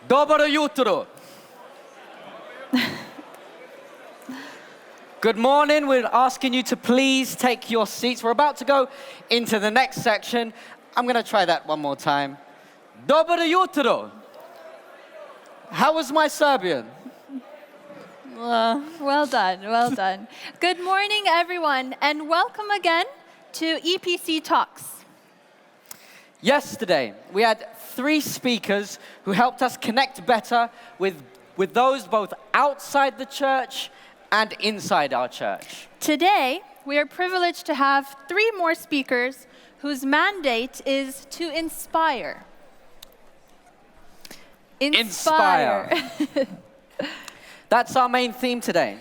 Dobro jutro. Good morning. We're asking you to please take your seats. We're about to go into the next section. I'm going to try that one more time. Dobro jutro. How was my Serbian? Well done, well done. Good morning, everyone, and welcome again to EPC Talks. Yesterday, we had 3 speakers who helped us connect better with those both outside the church and inside our church. Today, we are privileged to have 3 more speakers whose mandate is to inspire. Inspire. That's our main theme today.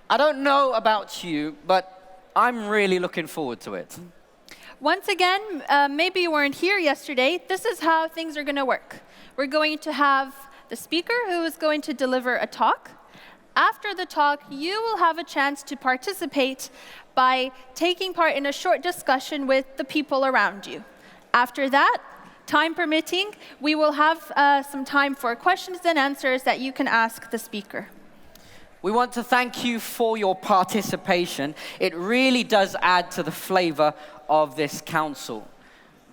I don't know about you, but I'm really looking forward to it. Once again, maybe you weren't here yesterday. This is how things are going to work. We're going to have the speaker who is going to deliver a talk. After the talk, you will have a chance to participate by taking part in a short discussion with the people around you. After that, time permitting, we will have some time for questions and answers that you can ask the speaker. We want to thank you for your participation. It really does add to the flavor of this council.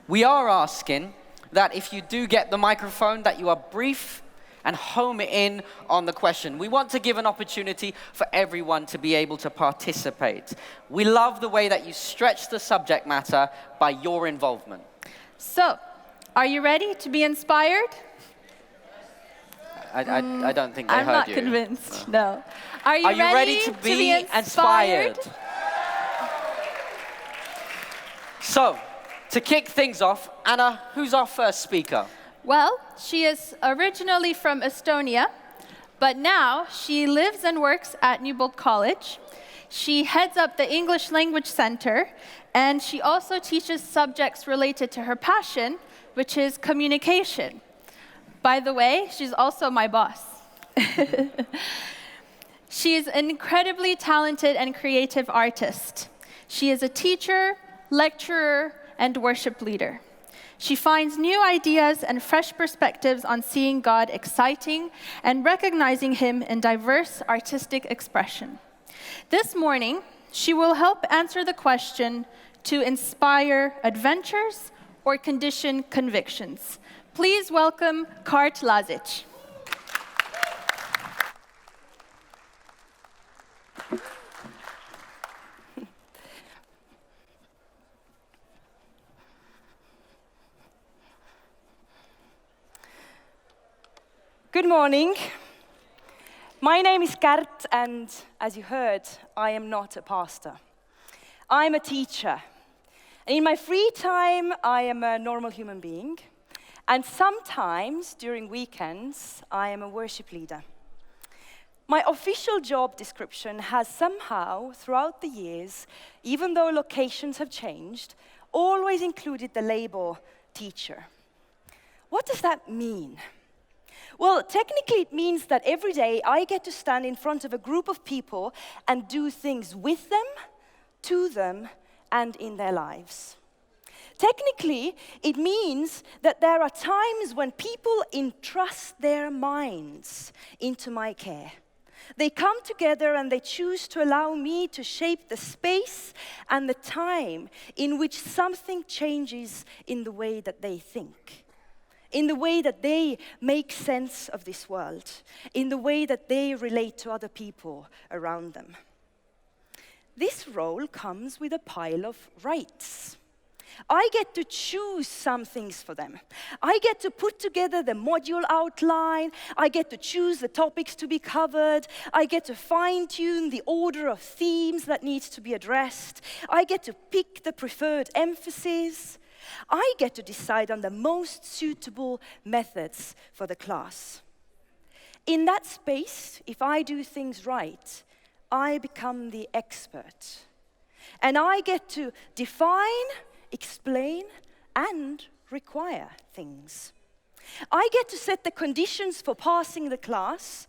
We are asking that if you do get the microphone, that you are brief and home in on the question. We want to give an opportunity for everyone to be able to participate. We love the way that you stretch the subject matter by your involvement. So, are you ready to be inspired? I don't think they heard you. I'm not convinced, no. Are you ready to be inspired? So, to kick things off, Anna, who's our first speaker? Well, she is originally from Estonia, but now she lives and works at Newbold College. She heads up the English Language Center, and she also teaches subjects related to her passion, which is communication. By the way, she's also my boss. She is an incredibly talented and creative artist. She is a teacher, lecturer, and worship leader. She finds new ideas and fresh perspectives on seeing God exciting and recognizing Him in diverse artistic expression. This morning, she will help answer the question to inspire adventures or condition convictions. Please welcome Kärt Lazić. Good morning. My name is Kärt, and as you heard, I am not a pastor. I'm a teacher. And in my free time, I am a normal human being. And sometimes, during weekends, I am a worship leader. My official job description has somehow, throughout the years, even though locations have changed, always included the label teacher. What does that mean? Well, technically it means that every day I get to stand in front of a group of people and do things with them, to them, and in their lives. Technically, it means that there are times when people entrust their minds into my care. They come together and they choose to allow me to shape the space and the time in which something changes in the way that they think, in the way that they make sense of this world, in the way that they relate to other people around them. This role comes with a pile of rights. I get to choose some things for them. I get to put together the module outline. I get to choose the topics to be covered. I get to fine-tune the order of themes that needs to be addressed. I get to pick the preferred emphasis. I get to decide on the most suitable methods for the class. In that space, if I do things right, I become the expert. And I get to define, explain, and require things. I get to set the conditions for passing the class,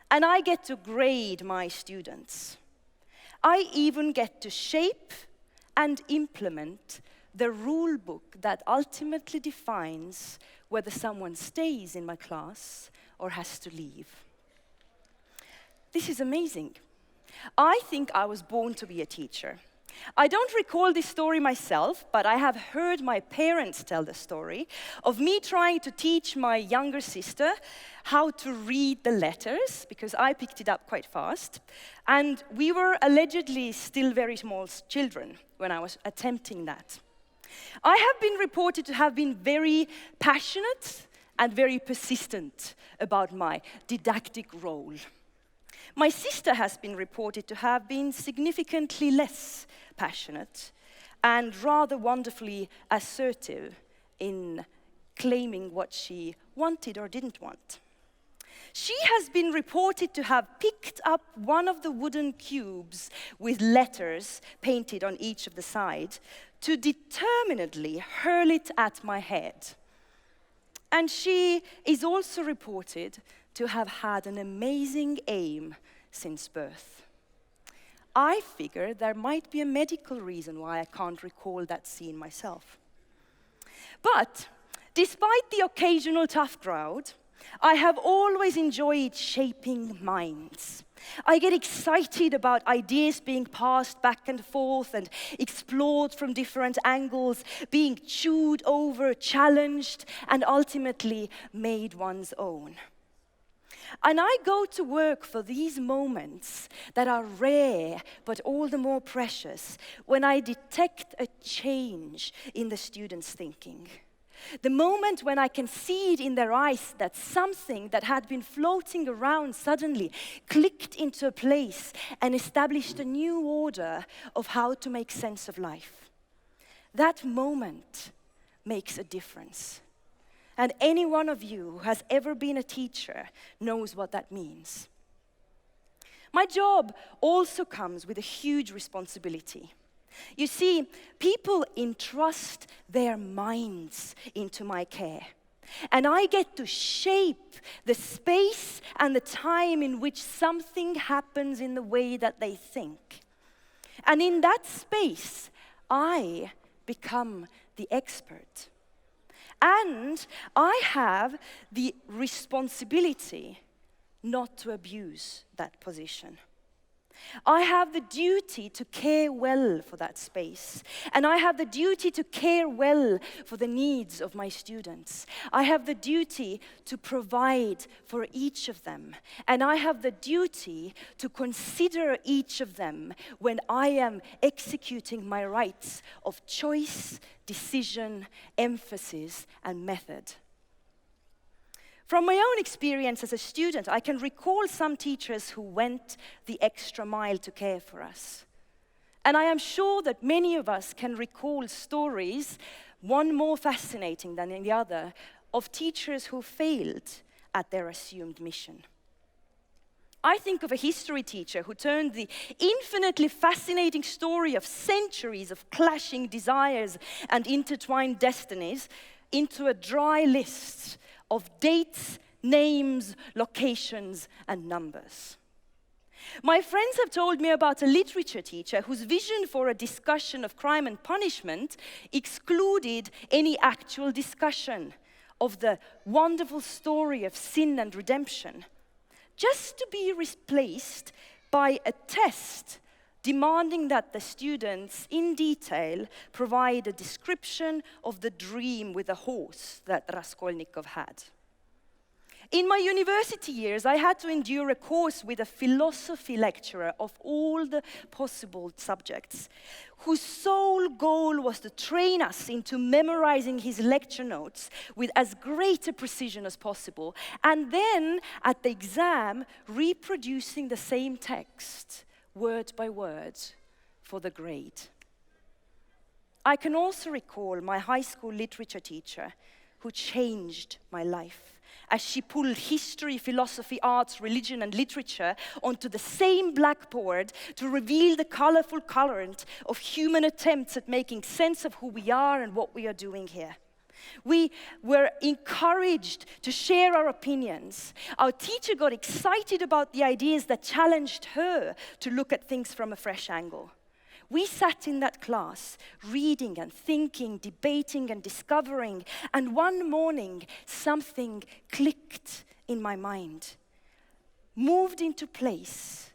and I get to grade my students. I even get to shape and implement the rule book that ultimately defines whether someone stays in my class or has to leave. This is amazing. I think I was born to be a teacher. I don't recall this story myself, but I have heard my parents tell the story of me trying to teach my younger sister how to read the letters, because I picked it up quite fast. And we were allegedly still very small children when I was attempting that. I have been reported to have been very passionate and very persistent about my didactic role. My sister has been reported to have been significantly less passionate and rather wonderfully assertive in claiming what she wanted or didn't want. She has been reported to have picked up one of the wooden cubes with letters painted on each of the sides to determinedly hurl it at my head. And she is also reported to have had an amazing aim since birth. I figure there might be a medical reason why I can't recall that scene myself. But despite the occasional tough crowd, I have always enjoyed shaping minds. I get excited about ideas being passed back and forth and explored from different angles, being chewed over, challenged, and ultimately made one's own. And I go to work for these moments that are rare but all the more precious when I detect a change in the students' thinking. The moment when I can see it in their eyes that something that had been floating around suddenly clicked into a place and established a new order of how to make sense of life. That moment makes a difference. And any one of you who has ever been a teacher knows what that means. My job also comes with a huge responsibility. You see, people entrust their minds into my care. And I get to shape the space and the time in which something happens in the way that they think. And in that space, I become the expert. And I have the responsibility not to abuse that position. I have the duty to care well for that space. And I have the duty to care well for the needs of my students. I have the duty to provide for each of them. And I have the duty to consider each of them when I am executing my rights of choice, decision, emphasis, and method. From my own experience as a student, I can recall some teachers who went the extra mile to care for us. And I am sure that many of us can recall stories, one more fascinating than the other, of teachers who failed at their assumed mission. I think of a history teacher who turned the infinitely fascinating story of centuries of clashing desires and intertwined destinies into a dry list of dates, names, locations, and numbers. My friends have told me about a literature teacher whose vision for a discussion of crime and punishment excluded any actual discussion of the wonderful story of sin and redemption, just to be replaced by a test demanding that the students, in detail, provide a description of the dream with a horse that Raskolnikov had. In my university years, I had to endure a course with a philosophy lecturer of all the possible subjects, whose sole goal was to train us into memorizing his lecture notes with as great a precision as possible, and then, at the exam, reproducing the same text, word by word, for the grade. I can also recall my high school literature teacher who changed my life as she pulled history, philosophy, arts, religion, and literature onto the same blackboard to reveal the colorful current of human attempts at making sense of who we are and what we are doing here. We were encouraged to share our opinions. Our teacher got excited about the ideas that challenged her to look at things from a fresh angle. We sat in that class, reading and thinking, debating and discovering, and one morning something clicked in my mind, moved into place,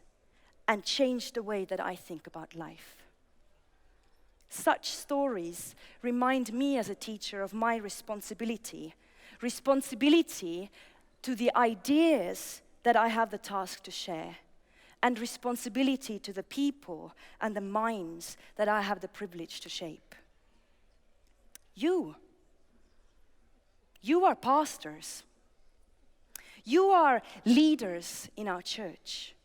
and changed the way that I think about life. Such stories remind me as a teacher of my responsibility to the ideas that I have the task to share, and responsibility to the people and the minds that I have the privilege to shape. You are pastors. You are leaders in our church.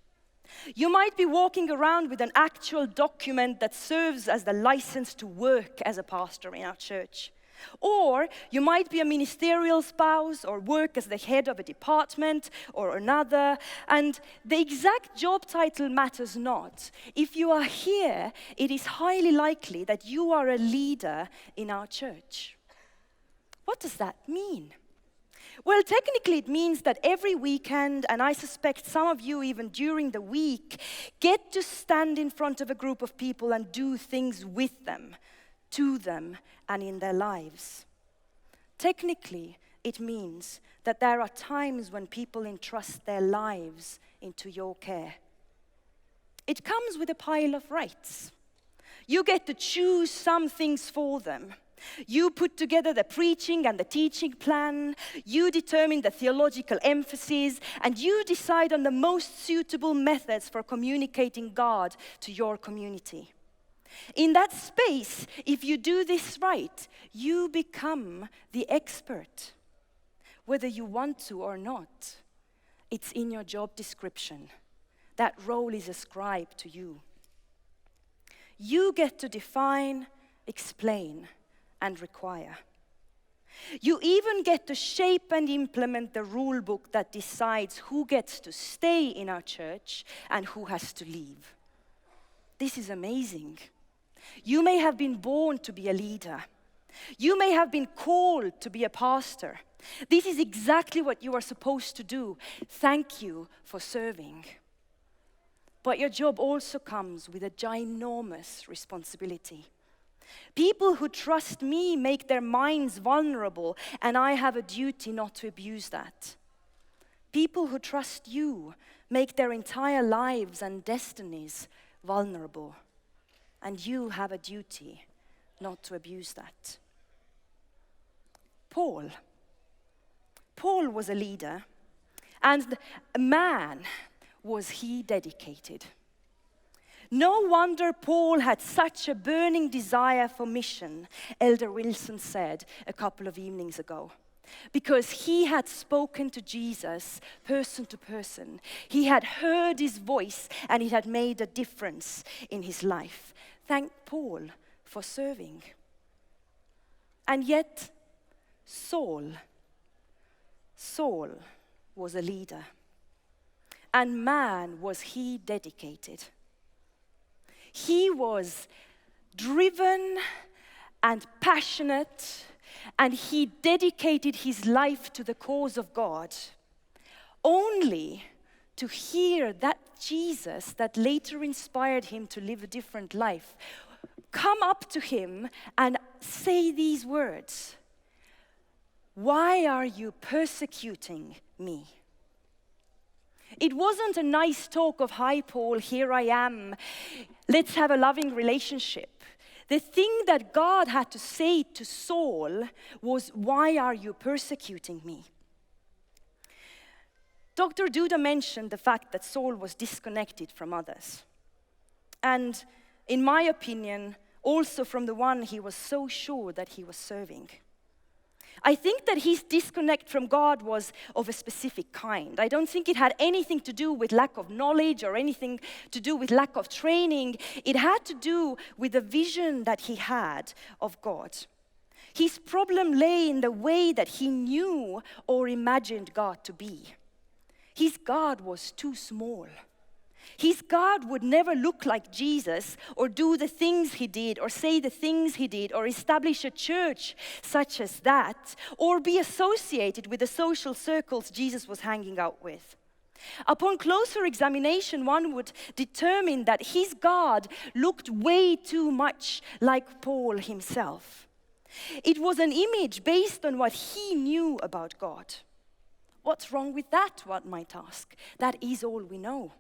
You might be walking around with an actual document that serves as the license to work as a pastor in our church. Or you might be a ministerial spouse or work as the head of a department or another. And the exact job title matters not. If you are here, it is highly likely that you are a leader in our church. What does that mean? Well, technically it means that every weekend, and I suspect some of you even during the week, get to stand in front of a group of people and do things with them, to them, and in their lives. Technically, it means that there are times when people entrust their lives into your care. It comes with a pile of rights. You get to choose some things for them. You put together the preaching and the teaching plan, you determine the theological emphasis, and you decide on the most suitable methods for communicating God to your community. In that space, if you do this right, you become the expert. Whether you want to or not, it's in your job description. That role is ascribed to you. You get to define, explain, and require. You even get to shape and implement the rule book that decides who gets to stay in our church and who has to leave. This is amazing. You may have been born to be a leader. You may have been called to be a pastor. This is exactly what you are supposed to do. Thank you for serving. But your job also comes with a ginormous responsibility. People who trust me make their minds vulnerable, and I have a duty not to abuse that. People who trust you make their entire lives and destinies vulnerable, and you have a duty not to abuse that. Paul was a leader, and a man was he dedicated. No wonder Paul had such a burning desire for mission, Elder Wilson said a couple of evenings ago. Because he had spoken to Jesus person to person. He had heard his voice and it had made a difference in his life. Thank Paul for serving. And yet, Saul was a leader. And man, was he dedicated. He was driven and passionate, and he dedicated his life to the cause of God, only to hear that Jesus that later inspired him to live a different life come up to him and say these words: "Why are you persecuting me?" It wasn't a nice talk of, "Hi, Paul, here I am. Let's have a loving relationship." The thing that God had to say to Saul was, "Why are you persecuting me?" Dr. Duda mentioned the fact that Saul was disconnected from others. And in my opinion, also from the one he was so sure that he was serving. I think that his disconnect from God was of a specific kind. I don't think it had anything to do with lack of knowledge or anything to do with lack of training. It had to do with the vision that he had of God. His problem lay in the way that he knew or imagined God to be. His God was too small. His God would never look like Jesus or do the things he did or say the things he did or establish a church such as that or be associated with the social circles Jesus was hanging out with. Upon closer examination, one would determine that his God looked way too much like Paul himself. It was an image based on what he knew about God. What's wrong with that, one might ask? That is all we know.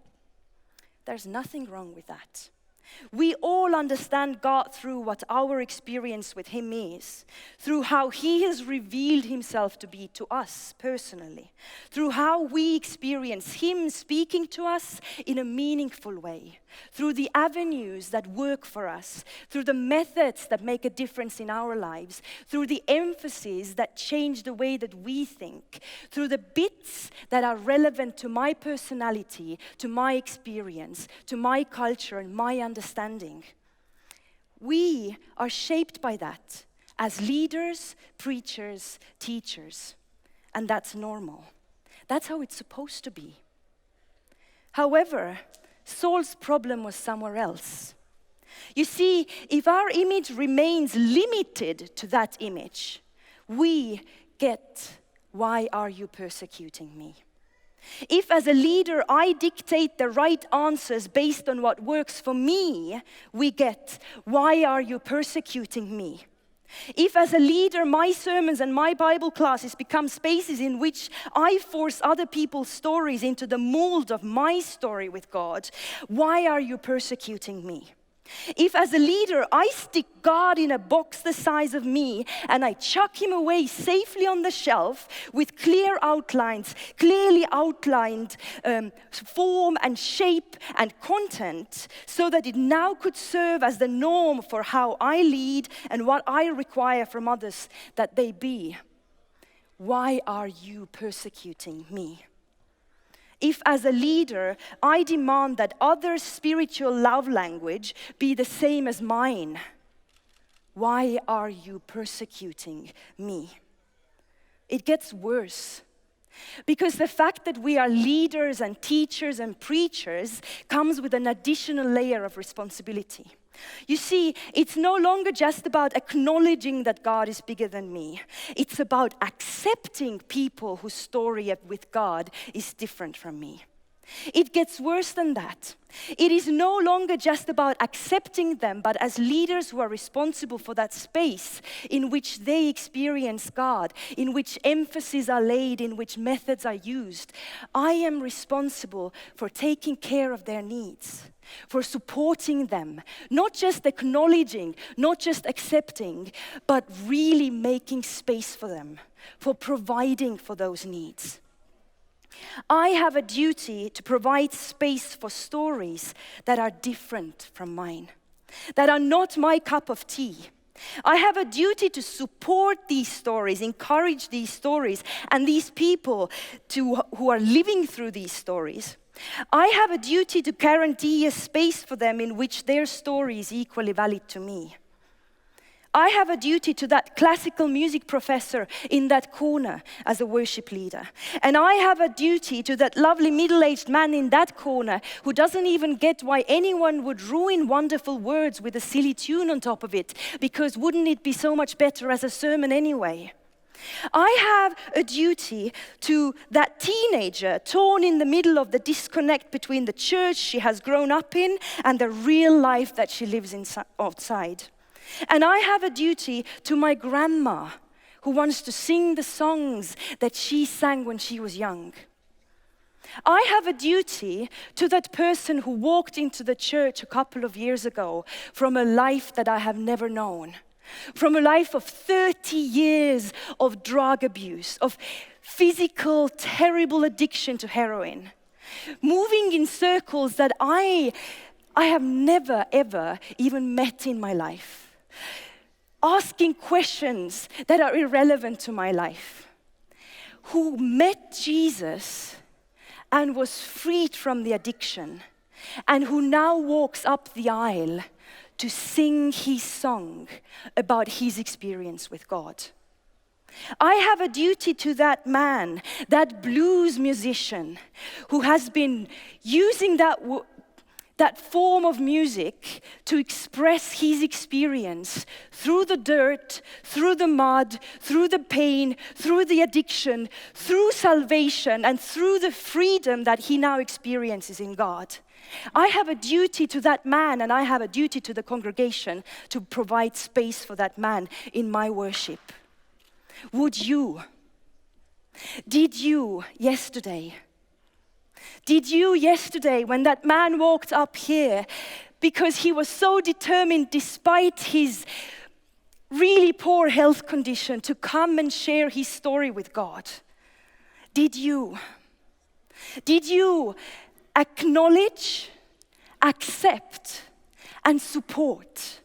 There's nothing wrong with that. We all understand God through what our experience with Him is, through how He has revealed Himself to be to us personally, through how we experience Him speaking to us in a meaningful way, through the avenues that work for us, through the methods that make a difference in our lives, through the emphasis that change the way that we think, through the bits that are relevant to my personality, to my experience, to my culture and my understanding. We are shaped by that as leaders, preachers, teachers, and that's normal. That's how it's supposed to be. However, Saul's problem was somewhere else. You see, if our image remains limited to that image, we get, why are you persecuting me? If as a leader I dictate the right answers based on what works for me, we get, why are you persecuting me? If as a leader my sermons and my Bible classes become spaces in which I force other people's stories into the mold of my story with God, why are you persecuting me? If as a leader I stick God in a box the size of me and I chuck Him away safely on the shelf with clear outlines, clearly outlined form and shape and content, so that it now could serve as the norm for how I lead and what I require from others that they be, why are you persecuting me? If as a leader, I demand that others' spiritual love language be the same as mine, why are you persecuting me? It gets worse. Because the fact that we are leaders and teachers and preachers comes with an additional layer of responsibility. You see, it's no longer just about acknowledging that God is bigger than me. It's about accepting people whose story with God is different from me. It gets worse than that. It is no longer just about accepting them, but as leaders who are responsible for that space in which they experience God, in which emphasis are laid, in which methods are used, I am responsible for taking care of their needs, for supporting them, not just acknowledging, not just accepting, but really making space for them, for providing for those needs. I have a duty to provide space for stories that are different from mine, that are not my cup of tea. I have a duty to support these stories, encourage these stories, and these people who are living through these stories. I have a duty to guarantee a space for them in which their story is equally valid to me. I have a duty to that classical music professor in that corner as a worship leader. And I have a duty to that lovely middle-aged man in that corner who doesn't even get why anyone would ruin wonderful words with a silly tune on top of it, because wouldn't it be so much better as a sermon anyway? I have a duty to that teenager torn in the middle of the disconnect between the church she has grown up in and the real life that she lives outside. And I have a duty to my grandma who wants to sing the songs that she sang when she was young. I have a duty to that person who walked into the church a couple of years ago from a life that I have never known, from a life of 30 years of drug abuse, of physical, terrible addiction to heroin, moving in circles that I have never, ever even met in my life. Asking questions that are irrelevant to my life, who met Jesus and was freed from the addiction, and who now walks up the aisle to sing his song about his experience with God. I have a duty to that man, that blues musician, who has been using that form of music to express his experience through the dirt, through the mud, through the pain, through the addiction, through salvation, and through the freedom that he now experiences in God. I have a duty to that man, and I have a duty to the congregation to provide space for that man in my worship. Would you? Did you yesterday, when that man walked up here, because he was so determined despite his really poor health condition to come and share his story with God? Did you acknowledge, accept, and support?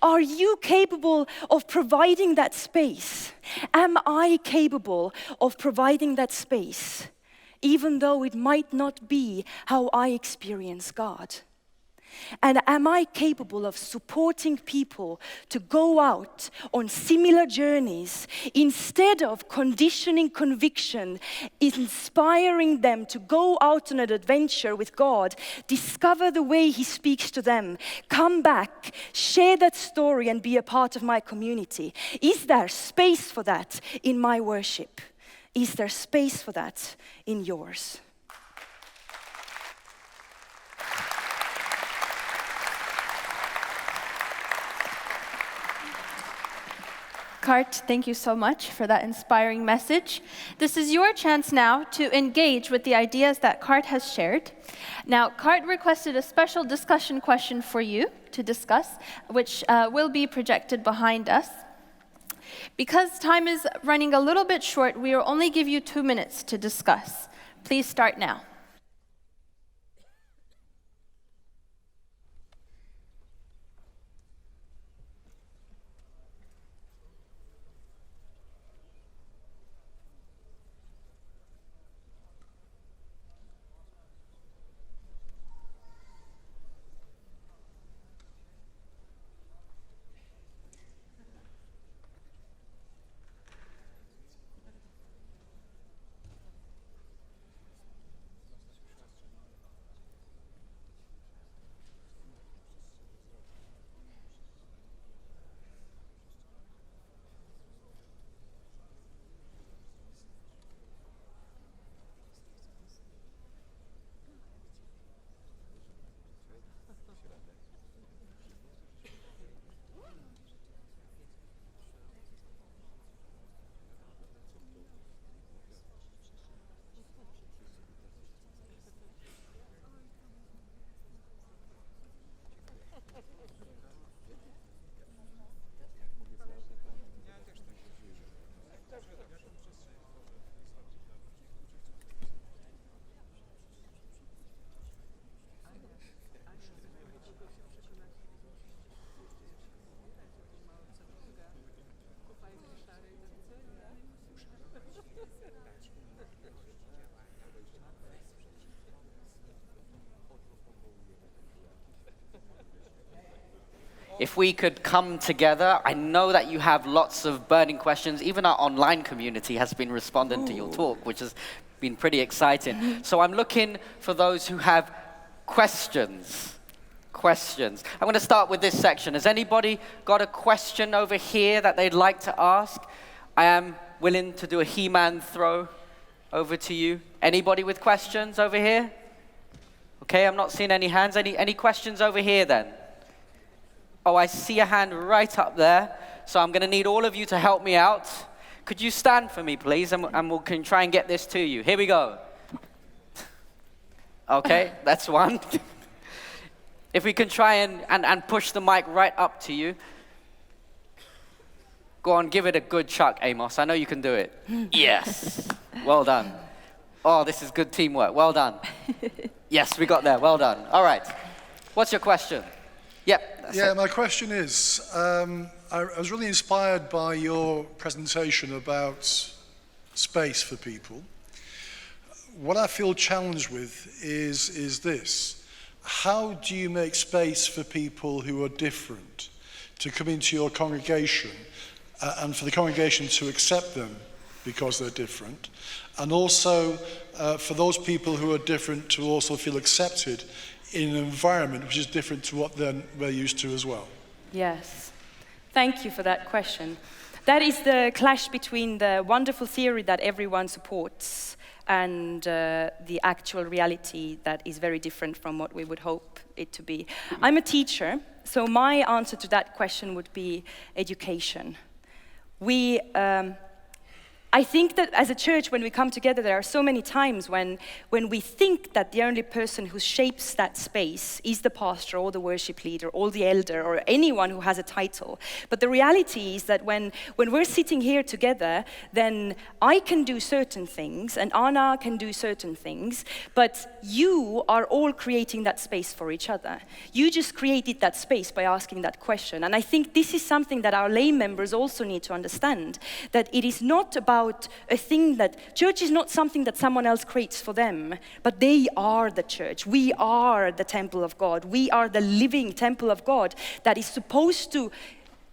Are you capable of providing that space? Am I capable of providing that space, even though it might not be how I experience God? And am I capable of supporting people to go out on similar journeys instead of conditioning conviction, inspiring them to go out on an adventure with God, discover the way He speaks to them, come back, share that story and be a part of my community? Is there space for that in my worship? Is there space for that in yours? Kärt, thank you so much for that inspiring message. This is your chance now to engage with the ideas that Kärt has shared. Now, Kärt requested a special discussion question for you to discuss, which will be projected behind us. Because time is running a little bit short, we will only give you 2 minutes to discuss. Please start now. If we could come together, I know that you have lots of burning questions. Even our online community has been responding to your talk, which has been pretty exciting. So I'm looking for those who have questions. I'm going to start with this section. Has anybody got a question over here that they'd like to ask? I am willing to do a He-Man throw over to you. Anybody with questions over here? Okay, I'm not seeing any hands. Any questions over here then? Oh, I see a hand right up there. So I'm going to need all of you to help me out. Could you stand for me, please? And we can try and get this to you. Here we go. Okay, that's one. If we can try and push the mic right up to you. Go on, give it a good chuck, Amos. I know you can do it. Yes. Well done. Oh, this is good teamwork. Well done. Yes, we got there. Well done. All right. What's your question? Yep. Yeah, my question is, I was really inspired by your presentation about space for people. What I feel challenged with is this. How do you make space for people who are different to come into your congregation and for the congregation to accept them because they're different, and also for those people who are different to also feel accepted in an environment which is different to what they're used to as well? Yes. Thank you for that question. That is the clash between the wonderful theory that everyone supports and the actual reality that is very different from what we would hope it to be. I'm a teacher, so my answer to that question would be education. I think that as a church, when we come together, there are so many times when we think that the only person who shapes that space is the pastor or the worship leader or the elder or anyone who has a title. But the reality is that when we're sitting here together, then I can do certain things and Anna can do certain things, but you are all creating that space for each other. You just created that space by asking that question. And I think this is something that our lay members also need to understand, that it is not about a thing that church is not something that someone else creates for them, but they are the church. We are the temple of God. We are the living temple of God that is supposed to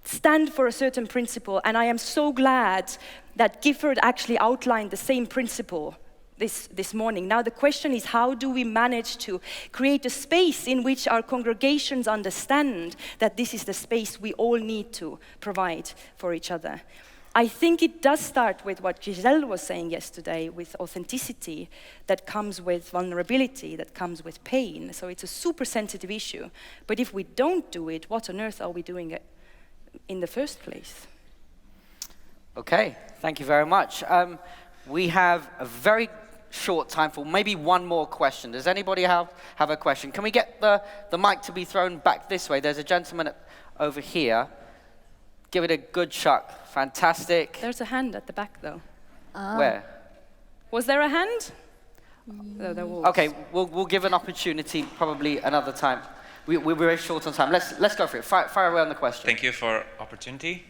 stand for a certain principle. And I am so glad that Gifford actually outlined the same principle this morning. Now the question is, how do we manage to create a space in which our congregations understand that this is the space we all need to provide for each other? I think it does start with what Giselle was saying yesterday, with authenticity that comes with vulnerability, that comes with pain. So it's a super sensitive issue. But if we don't do it, what on earth are we doing it in the first place? Okay, thank you very much. We have a very short time for maybe one more question. Does anybody have a question? Can we get the mic to be thrown back this way? There's a gentleman over here. Give it a good chuck. Fantastic. There's a hand at the back, though. Where? Was there a hand? No, there was. Okay, we'll give an opportunity probably another time. We're very short on time. Let's go for it. Fire away on the question. Thank you for opportunity.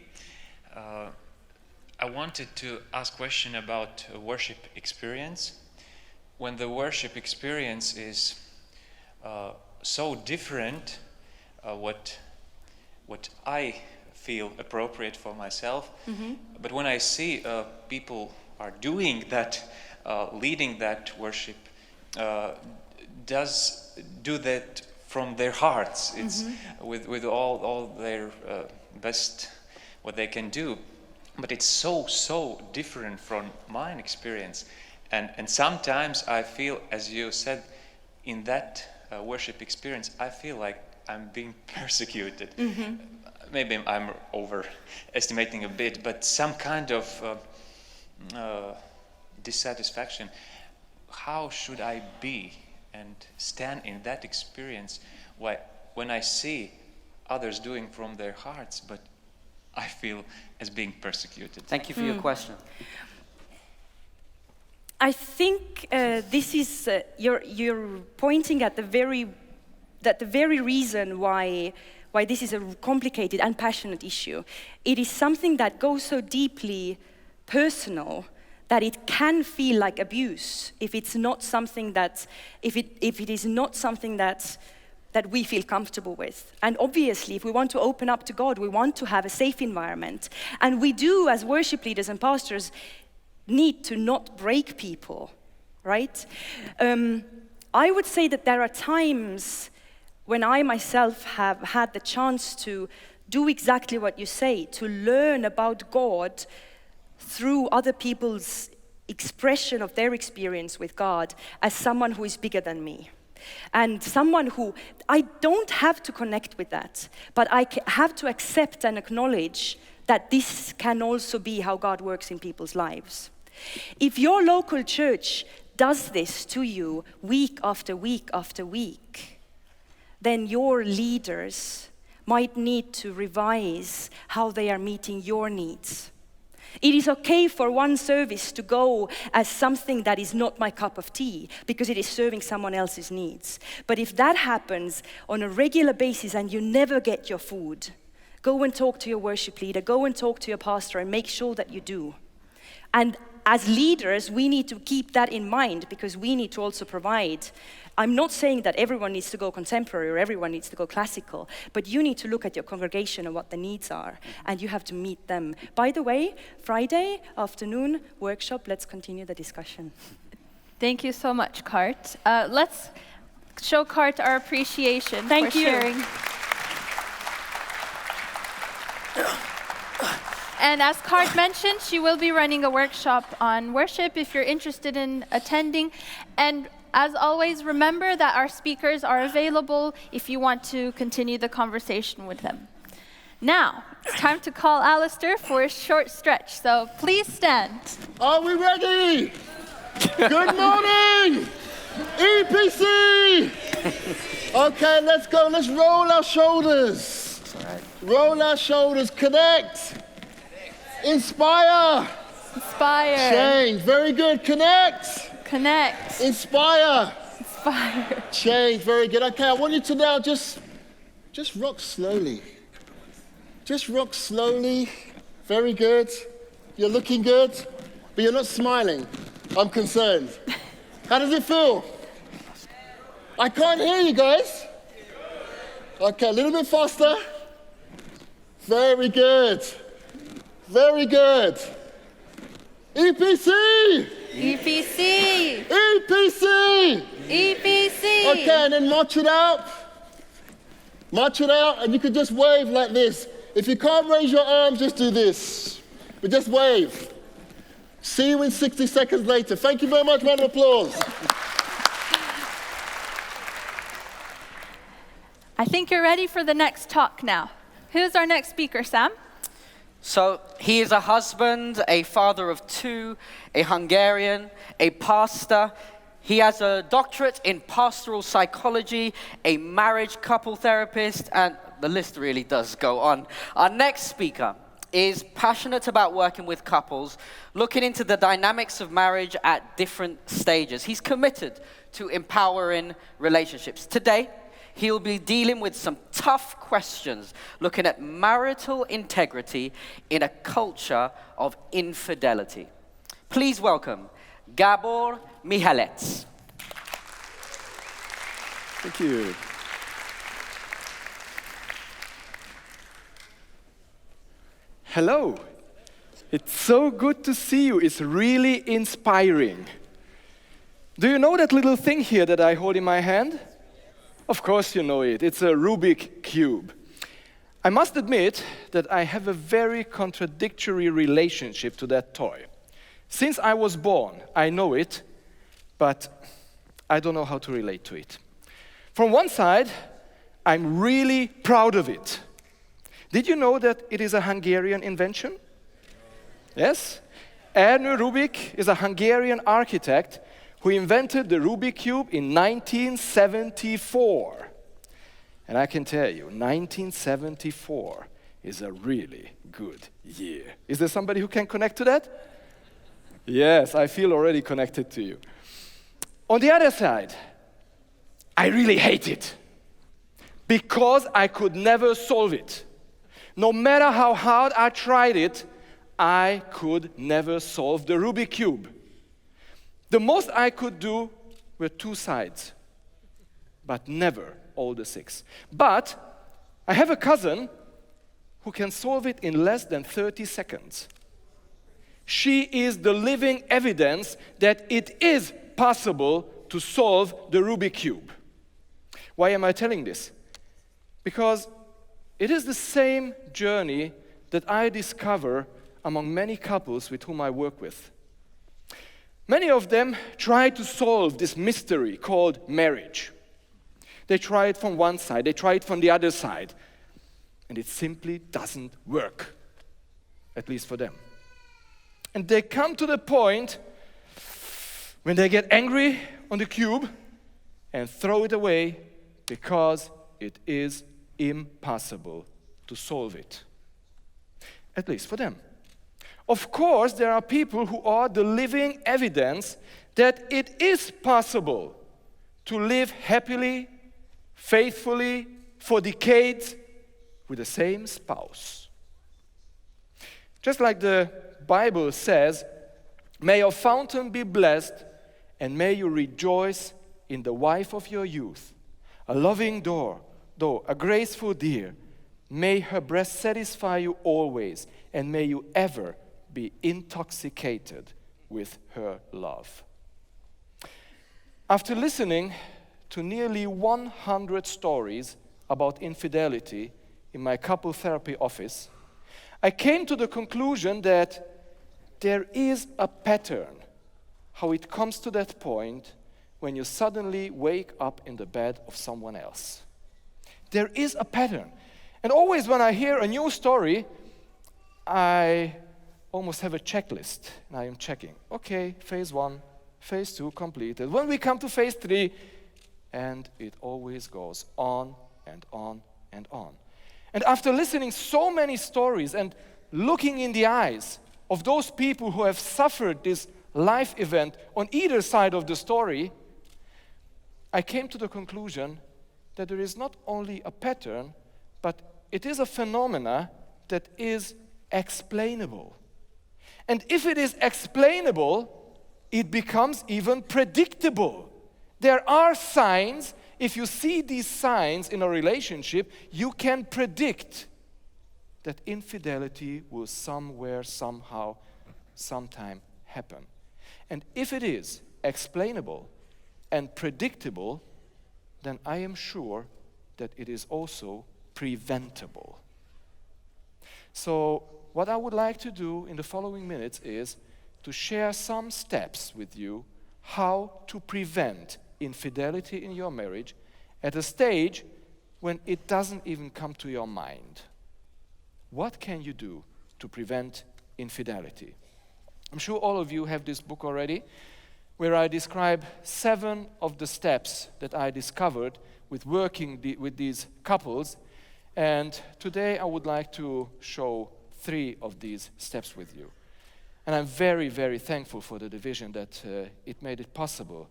I wanted to ask a question about worship experience. When the worship experience is so different, what I feel appropriate for myself, but when I see people are doing that, leading that worship, do that from their hearts. It's with all their best what they can do, but it's so different from mine experience, and sometimes I feel, as you said, in that worship experience, I feel like I'm being persecuted. Maybe I'm overestimating a bit, but some kind of dissatisfaction. How should I be and stand in that experience when I see others doing from their hearts, but I feel as being persecuted? Thank you for your question. I think this is you're pointing at the very reason why this is a complicated and passionate issue. It is something that goes so deeply personal that it can feel like abuse if it's not something that if it is not something that we feel comfortable with. And obviously, if we want to open up to God, we want to have a safe environment. And we do, as worship leaders and pastors, need to not break people, right? I would say that there are times when I myself have had the chance to do exactly what you say, to learn about God through other people's expression of their experience with God as someone who is bigger than me. And someone who, I don't have to connect with that, but I have to accept and acknowledge that this can also be how God works in people's lives. If your local church does this to you week after week after week, then your leaders might need to revise how they are meeting your needs. It is okay for one service to go as something that is not my cup of tea because it is serving someone else's needs. But if that happens on a regular basis and you never get your food, go and talk to your worship leader, go and talk to your pastor and make sure that you do. And as leaders, we need to keep that in mind because we need to also provide. I'm not saying that everyone needs to go contemporary or everyone needs to go classical, but you need to look at your congregation and what the needs are, and you have to meet them. By the way, Friday afternoon workshop, let's continue the discussion. Thank you so much, Kärt. Let's show Kärt our appreciation Thank for you. sharing. And as Kärt mentioned, she will be running a workshop on worship if you're interested in attending. And as always, remember that our speakers are available if you want to continue the conversation with them. Now, it's time to call Alistair for a short stretch, so please stand. Are we ready? Good morning, EPC! Okay, let's go. Let's roll our shoulders. Roll our shoulders. Connect. Inspire. Inspire. Change. Very good. Connect. Connect. Inspire. Inspire. Change. Very good. Okay, I want you to now just rock slowly. Just rock slowly. Very good. You're looking good, but you're not smiling. I'm concerned. How does it feel? I can't hear you guys. Okay, a little bit faster. Very good. Very good. EPC! EPC! EPC! EPC! Okay, and then march it out. March it out, and you can just wave like this. If you can't raise your arms, just do this. But just wave. See you in 60 seconds later. Thank you very much. Round of applause. I think you're ready for the next talk now. Who's our next speaker, Sam? So he is a husband, a father of two, a Hungarian, a pastor. He has a doctorate in pastoral psychology, a marriage couple therapist, and the list really does go on. Our next speaker is passionate about working with couples, looking into the dynamics of marriage at different stages. He's committed to empowering relationships. Today, he'll be dealing with some tough questions, looking at marital integrity in a culture of infidelity. Please welcome Gabor Mihalec. Thank you. Hello. It's so good to see you. It's really inspiring. Do you know that little thing here that I hold in my hand? Of course you know it. It's a Rubik cube. I must admit that I have a very contradictory relationship to that toy. Since I was born, I know it, but I don't know how to relate to it. From one side, I'm really proud of it. Did you know that it is a Hungarian invention? Yes? Ernő Rubik is a Hungarian architect who invented the Rubik Cube in 1974. And I can tell you, 1974 is a really good year. Is there somebody who can connect to that? Yes, I feel already connected to you. On the other side, I really hate it because I could never solve it. No matter how hard I tried it, I could never solve the Rubik Cube. The most I could do were 2 sides, but never all the 6. But I have a cousin who can solve it in less than 30 seconds. She is the living evidence that it is possible to solve the Rubik Cube. Why am I telling this? Because it is the same journey that I discover among many couples with whom I work with. Many of them try to solve this mystery called marriage. They try it from one side, they try it from the other side, and it simply doesn't work, at least for them. And they come to the point when they get angry on the cube and throw it away because it is impossible to solve it, at least for them. Of course, there are people who are the living evidence that it is possible to live happily, faithfully, for decades with the same spouse. Just like the Bible says, may your fountain be blessed, and may you rejoice in the wife of your youth, a loving door, a graceful deer. May her breast satisfy you always, and may you ever be intoxicated with her love. After listening to nearly 100 stories about infidelity in my couple therapy office, I came to the conclusion that there is a pattern how it comes to that point when you suddenly wake up in the bed of someone else. There is a pattern. And always when I hear a new story, I almost have a checklist, and I am checking. Okay, phase 1, phase 2 completed. When we come to phase 3, and it always goes on and on and on. And after listening so many stories and looking in the eyes of those people who have suffered this life event on either side of the story, I came to the conclusion that there is not only a pattern, but it is a phenomena that is explainable. And if it is explainable, it becomes even predictable. There are signs. If you see these signs in a relationship, you can predict that infidelity will somewhere, somehow, sometime happen. And if it is explainable and predictable, then I am sure that it is also preventable. So what I would like to do in the following minutes is to share some steps with you how to prevent infidelity in your marriage at a stage when it doesn't even come to your mind. What can you do to prevent infidelity? I'm sure all of you have this book already, where I describe 7 of the steps that I discovered with working with these couples. And today I would like to show 3 of these steps with you. And I'm very, very thankful for the division that it made it possible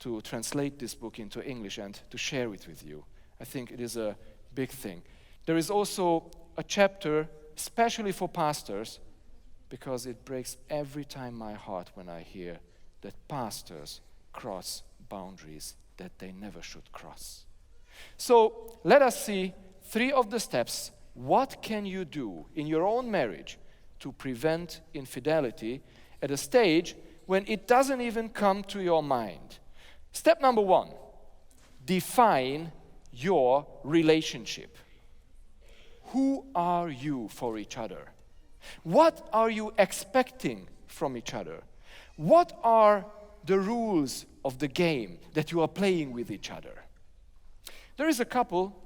to translate this book into English and to share it with you. I think it is a big thing. There is also a chapter especially for pastors, because it breaks every time my heart when I hear that pastors cross boundaries that they never should cross. So let us see 3 of the steps. What can you do in your own marriage to prevent infidelity at a stage when it doesn't even come to your mind? Step number 1, define your relationship. Who are you for each other? What are you expecting from each other? What are the rules of the game that you are playing with each other? There is a couple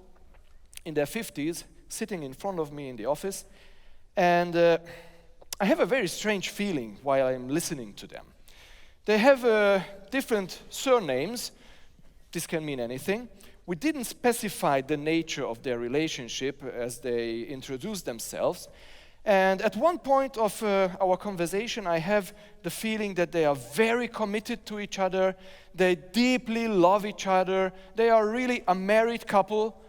in their 50s sitting in front of me in the office, and I have a very strange feeling while I'm listening to them. They have different surnames. This can mean anything. We didn't specify the nature of their relationship as they introduced themselves. And at one point of our conversation, I have the feeling that they are very committed to each other. They deeply love each other. They are really a married couple.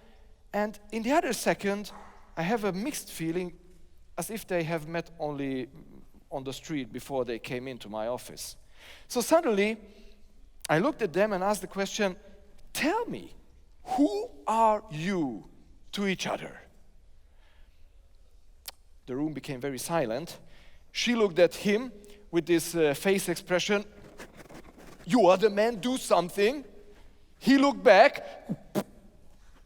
And in the other second, I have a mixed feeling, as if they have met only on the street before they came into my office. So suddenly, I looked at them and asked the question, tell me, who are you to each other? The room became very silent. She looked at him with this face expression, you are the man, do something. He looked back,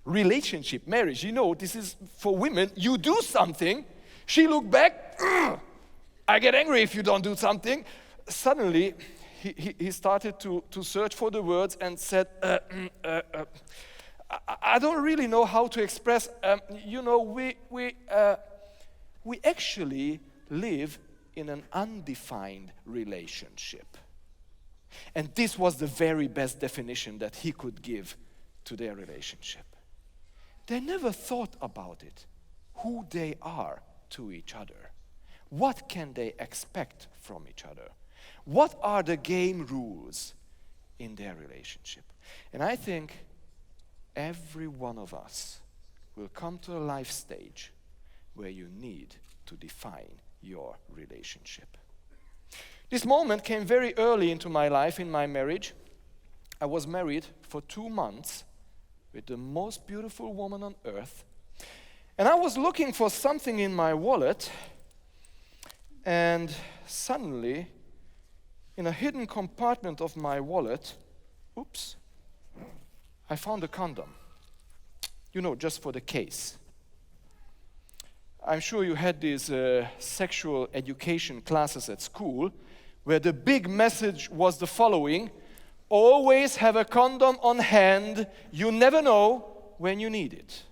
relationship, marriage, you know, this is for women, you do something. She looked back, I get angry if you don't do something. Suddenly, he started to search for the words and said, I don't really know how to express, we actually live in an undefined relationship. And this was the very best definition that he could give to their relationship. They never thought about it, who they are to each other. What can they expect from each other? What are the game rules in their relationship? And I think every one of us will come to a life stage where you need to define your relationship. This moment came very early into my life, in my marriage. I was married for 2 months with the most beautiful woman on earth. And I was looking for something in my wallet, and suddenly, in a hidden compartment of my wallet, I found a condom. You know, just for the case. I'm sure you had these sexual education classes at school where the big message was the following: always have a condom on hand, you never know when you need it.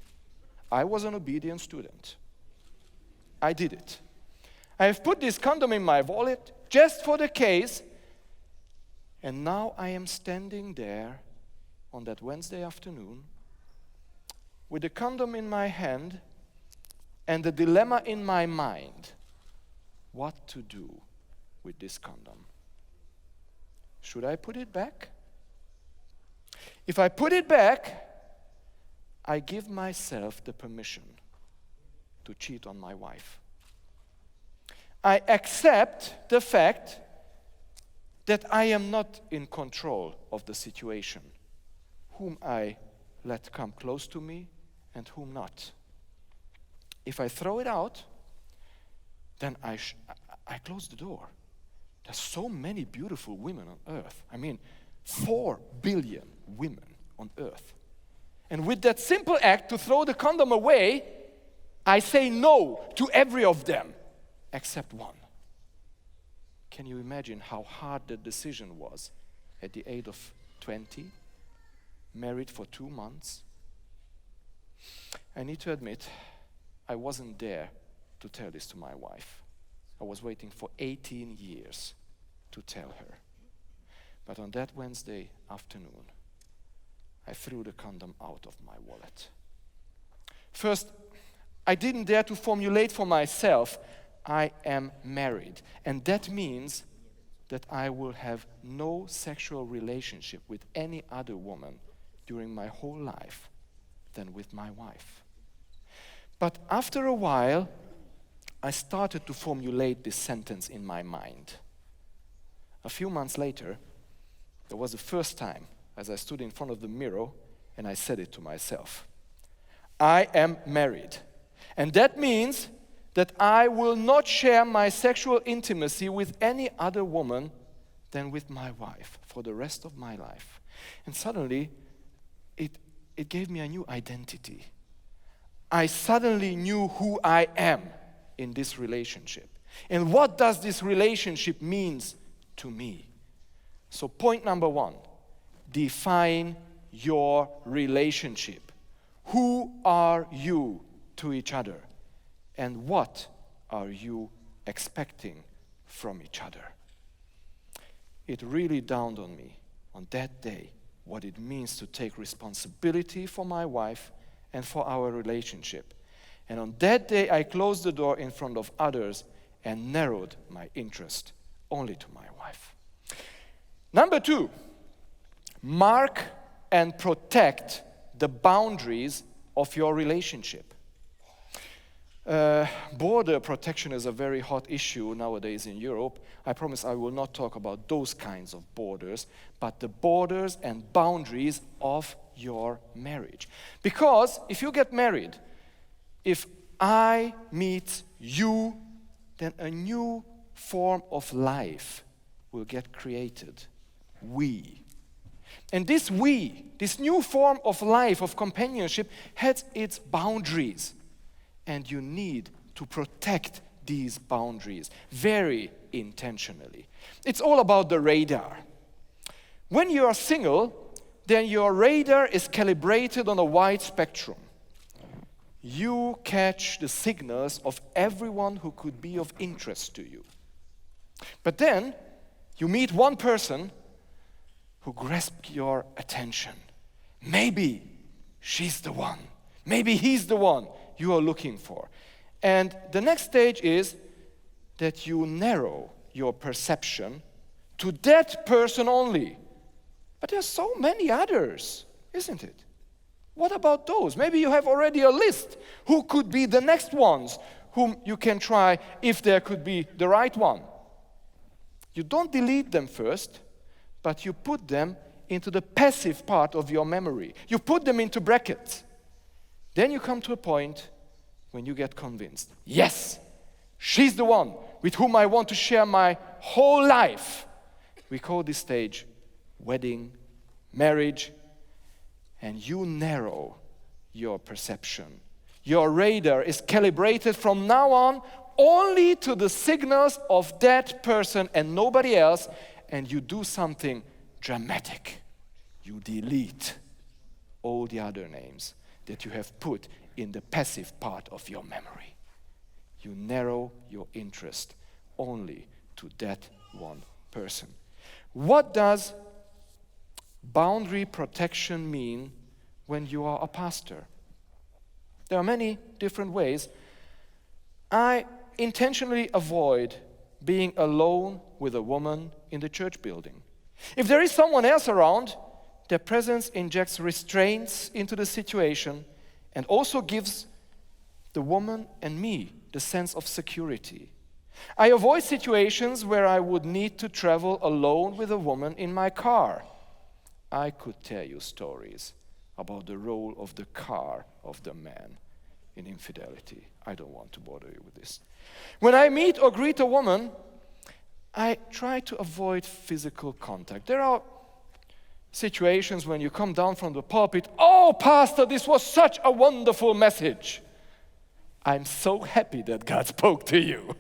I was an obedient student. I did it. I have put this condom in my wallet just for the case, and now I am standing there on that Wednesday afternoon with the condom in my hand and the dilemma in my mind, what to do with this condom. Should I put it back? If I put it back, I give myself the permission to cheat on my wife. I accept the fact that I am not in control of the situation, whom I let come close to me and whom not. If I throw it out, then I close the door. There's so many beautiful women on earth. I mean, 4 billion women on earth. And with that simple act to throw the condom away, I say no to every of them, except one. Can you imagine how hard the decision was at the age of 20, married for 2 months? I need to admit, I wasn't there to tell this to my wife. I was waiting for 18 years to tell her. But on that Wednesday afternoon, I threw the condom out of my wallet. First, I didn't dare to formulate for myself, I am married. And that means that I will have no sexual relationship with any other woman during my whole life than with my wife. But after a while, I started to formulate this sentence in my mind. A few months later, there was the first time as I stood in front of the mirror and I said it to myself. I am married. And that means that I will not share my sexual intimacy with any other woman than with my wife for the rest of my life. And suddenly, it gave me a new identity. I suddenly knew who I am in this relationship. And what does this relationship mean to me? So point number 1, define your relationship. Who are you to each other? And what are you expecting from each other? It really dawned on me on that day what it means to take responsibility for my wife and for our relationship. And on that day, I closed the door in front of others and narrowed my interest only to my wife. Number 2, mark and protect the boundaries of your relationship. Border protection is a very hot issue nowadays in Europe. I promise I will not talk about those kinds of borders, but the borders and boundaries of your marriage. Because if you get married, if I meet you, then a new form of life will get created. We. And this new form of life, of companionship, has its boundaries. And you need to protect these boundaries very intentionally. It's all about the radar. When you are single, then your radar is calibrated on a wide spectrum. You catch the signals of everyone who could be of interest to you. But then you meet one person who grasps your attention. Maybe she's the one. Maybe he's the one you are looking for. And the next stage is that you narrow your perception to that person only. But there's so many others, isn't it? What about those? Maybe you have already a list. Who could be the next ones whom you can try if there could be the right one? You don't delete them first, but you put them into the passive part of your memory. You put them into brackets. Then you come to a point when you get convinced. Yes, she's the one with whom I want to share my whole life. We call this stage wedding, marriage, and you narrow your perception. Your radar is calibrated from now on only to the signals of that person and nobody else, and you do something dramatic. You delete all the other names. that you have put in the passive part of your memory. You narrow your interest only to that one person. What does boundary protection mean when you are a pastor? There are many different ways. I intentionally avoid being alone with a woman in the church building. If there is someone else around, their presence injects restraints into the situation and also gives the woman and me the sense of security. I avoid situations where I would need to travel alone with a woman in my car. I could tell you stories about the role of the car of the man in infidelity. I don't want to bother you with this. When I meet or greet a woman, I try to avoid physical contact. There are situations when you come down from the pulpit, "Oh, Pastor, this was such a wonderful message." I'm so happy that God spoke to you.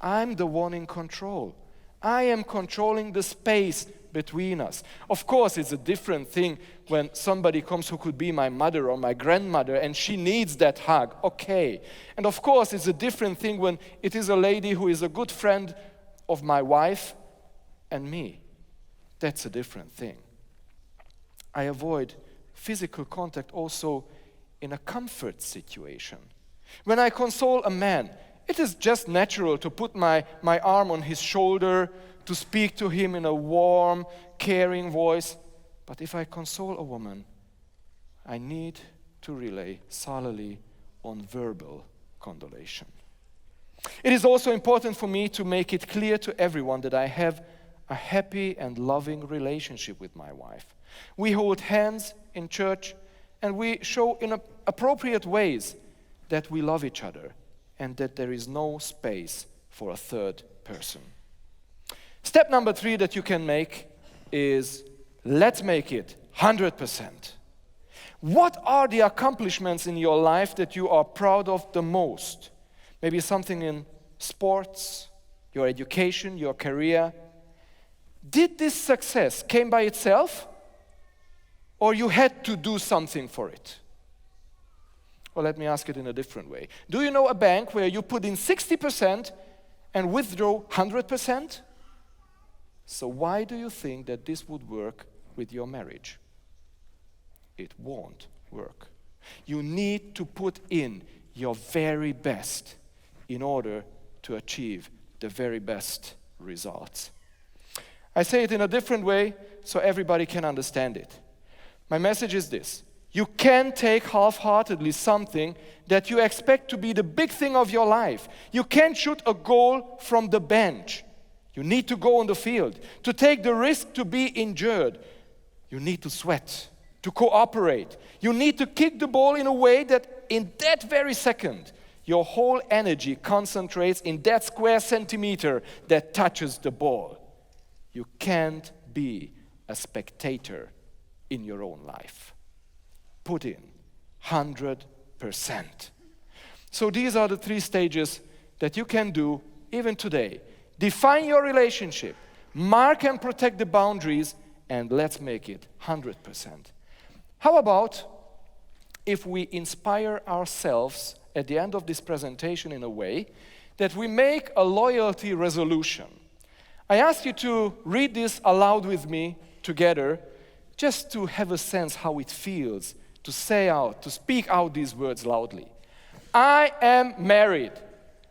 I'm the one in control. I am controlling the space between us. Of course, it's a different thing when somebody comes who could be my mother or my grandmother and she needs that hug. Okay. And of course, it's a different thing when it is a lady who is a good friend of my wife and me. That's a different thing. I avoid physical contact also in a comfort situation. When I console a man, it is just natural to put my arm on his shoulder, to speak to him in a warm, caring voice. But if I console a woman, I need to rely solely on verbal condolation. It is also important for me to make it clear to everyone that I have a happy and loving relationship with my wife. We hold hands in church and we show in appropriate ways that we love each other and that there is no space for a third person. Step number 3 that you can make is, let's make it 100%. What are the accomplishments in your life that you are proud of the most? Maybe something in sports, your education, your career. Did this success came by itself, or you had to do something for it? Well, let me ask it in a different way. Do you know a bank where you put in 60% and withdraw 100%? So why do you think that this would work with your marriage? It won't work. You need to put in your very best in order to achieve the very best results. I say it in a different way so everybody can understand it. My message is this: you can't take half-heartedly something that you expect to be the big thing of your life. You can't shoot a goal from the bench. You need to go on the field. To take the risk to be injured, you need to sweat, to cooperate. You need to kick the ball in a way that in that very second, your whole energy concentrates in that square centimeter that touches the ball. You can't be a spectator in your own life. Put in 100%. So these are the 3 stages that you can do even today. Define your relationship, mark and protect the boundaries, and let's make it 100%. How about if we inspire ourselves at the end of this presentation in a way that we make a loyalty resolution? I ask you to read this aloud with me together, just to have a sense how it feels to say out, to speak out these words loudly. I am married,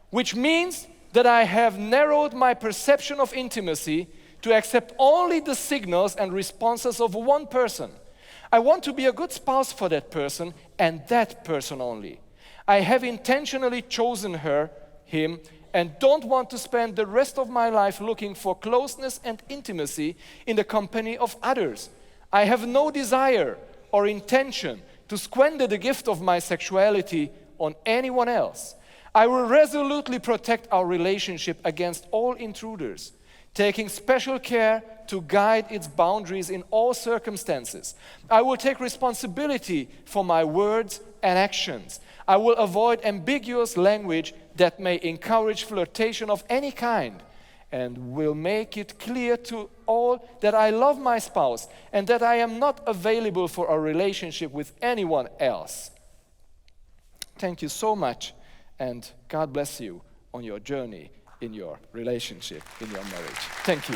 which means that I have narrowed my perception of intimacy to accept only the signals and responses of one person. I want to be a good spouse for that person and that person only. I have intentionally chosen her, him, and don't want to spend the rest of my life looking for closeness and intimacy in the company of others. I have no desire or intention to squander the gift of my sexuality on anyone else. I will resolutely protect our relationship against all intruders, taking special care to guide its boundaries in all circumstances. I will take responsibility for my words and actions. I will avoid ambiguous language that may encourage flirtation of any kind. and will make it clear to all that I love my spouse and that I am not available for a relationship with anyone else. Thank you so much, and God bless you on your journey in your relationship, in your marriage. Thank you.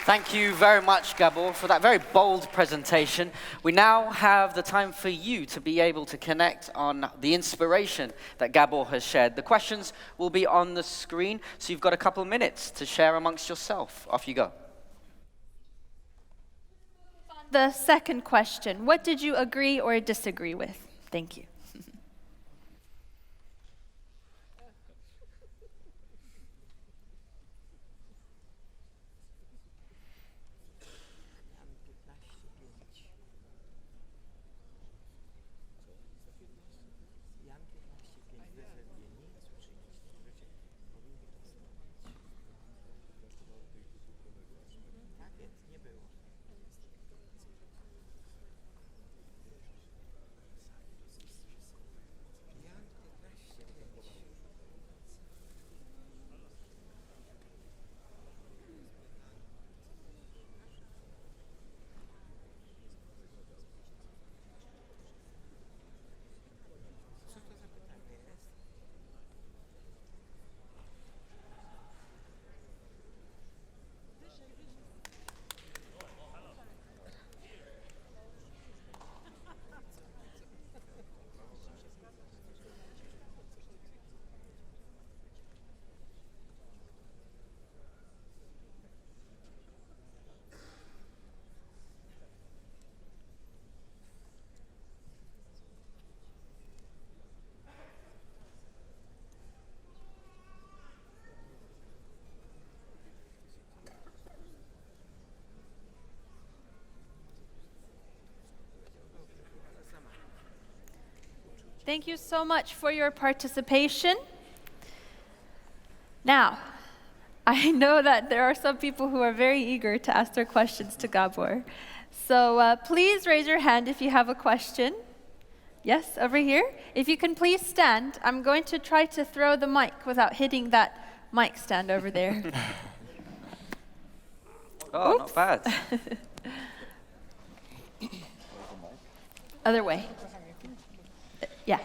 Thank you very much, Gabor, for that very bold presentation. We now have the time for you to be able to connect on the inspiration that Gabor has shared. The questions will be on the screen, so you've got a couple of minutes to share amongst yourself. Off you go. The second question, what did you agree or disagree with? Thank you. Thank you so much for your participation. Now, I know that there are some people who are very eager to ask their questions to Gabor. So please raise your hand if you have a question. Yes, over here. If you can please stand, I'm going to try to throw the mic without hitting that mic stand over there. Oh, Oops. not bad. Other way. Yeah.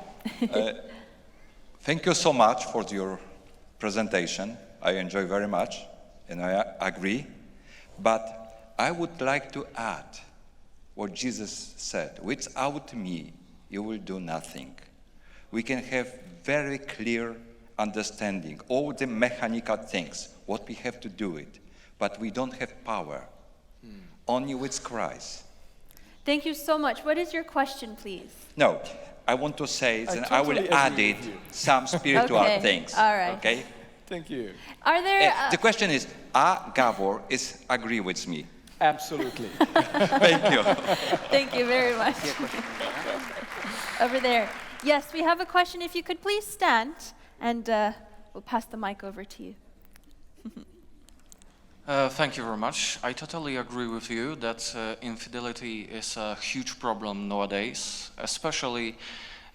Thank you so much for your presentation. I enjoy very much, and I agree. But I would like to add what Jesus said, without me, you will do nothing. We can have very clear understanding, all the mechanical things, what we have to do it, but we don't have power. Only with Christ. Thank you so much. What is your question, please? No, I want to say that I will totally add agree it with you. some spiritual Okay, things. all right. Okay? Thank you. Are there... The question is, Gabor is agree with me. Absolutely. Thank you. Thank you very much. Over there. Yes, we have a question. If you could please stand, and we'll pass the mic over to you. Thank you very much. I totally agree with you that infidelity is a huge problem nowadays, especially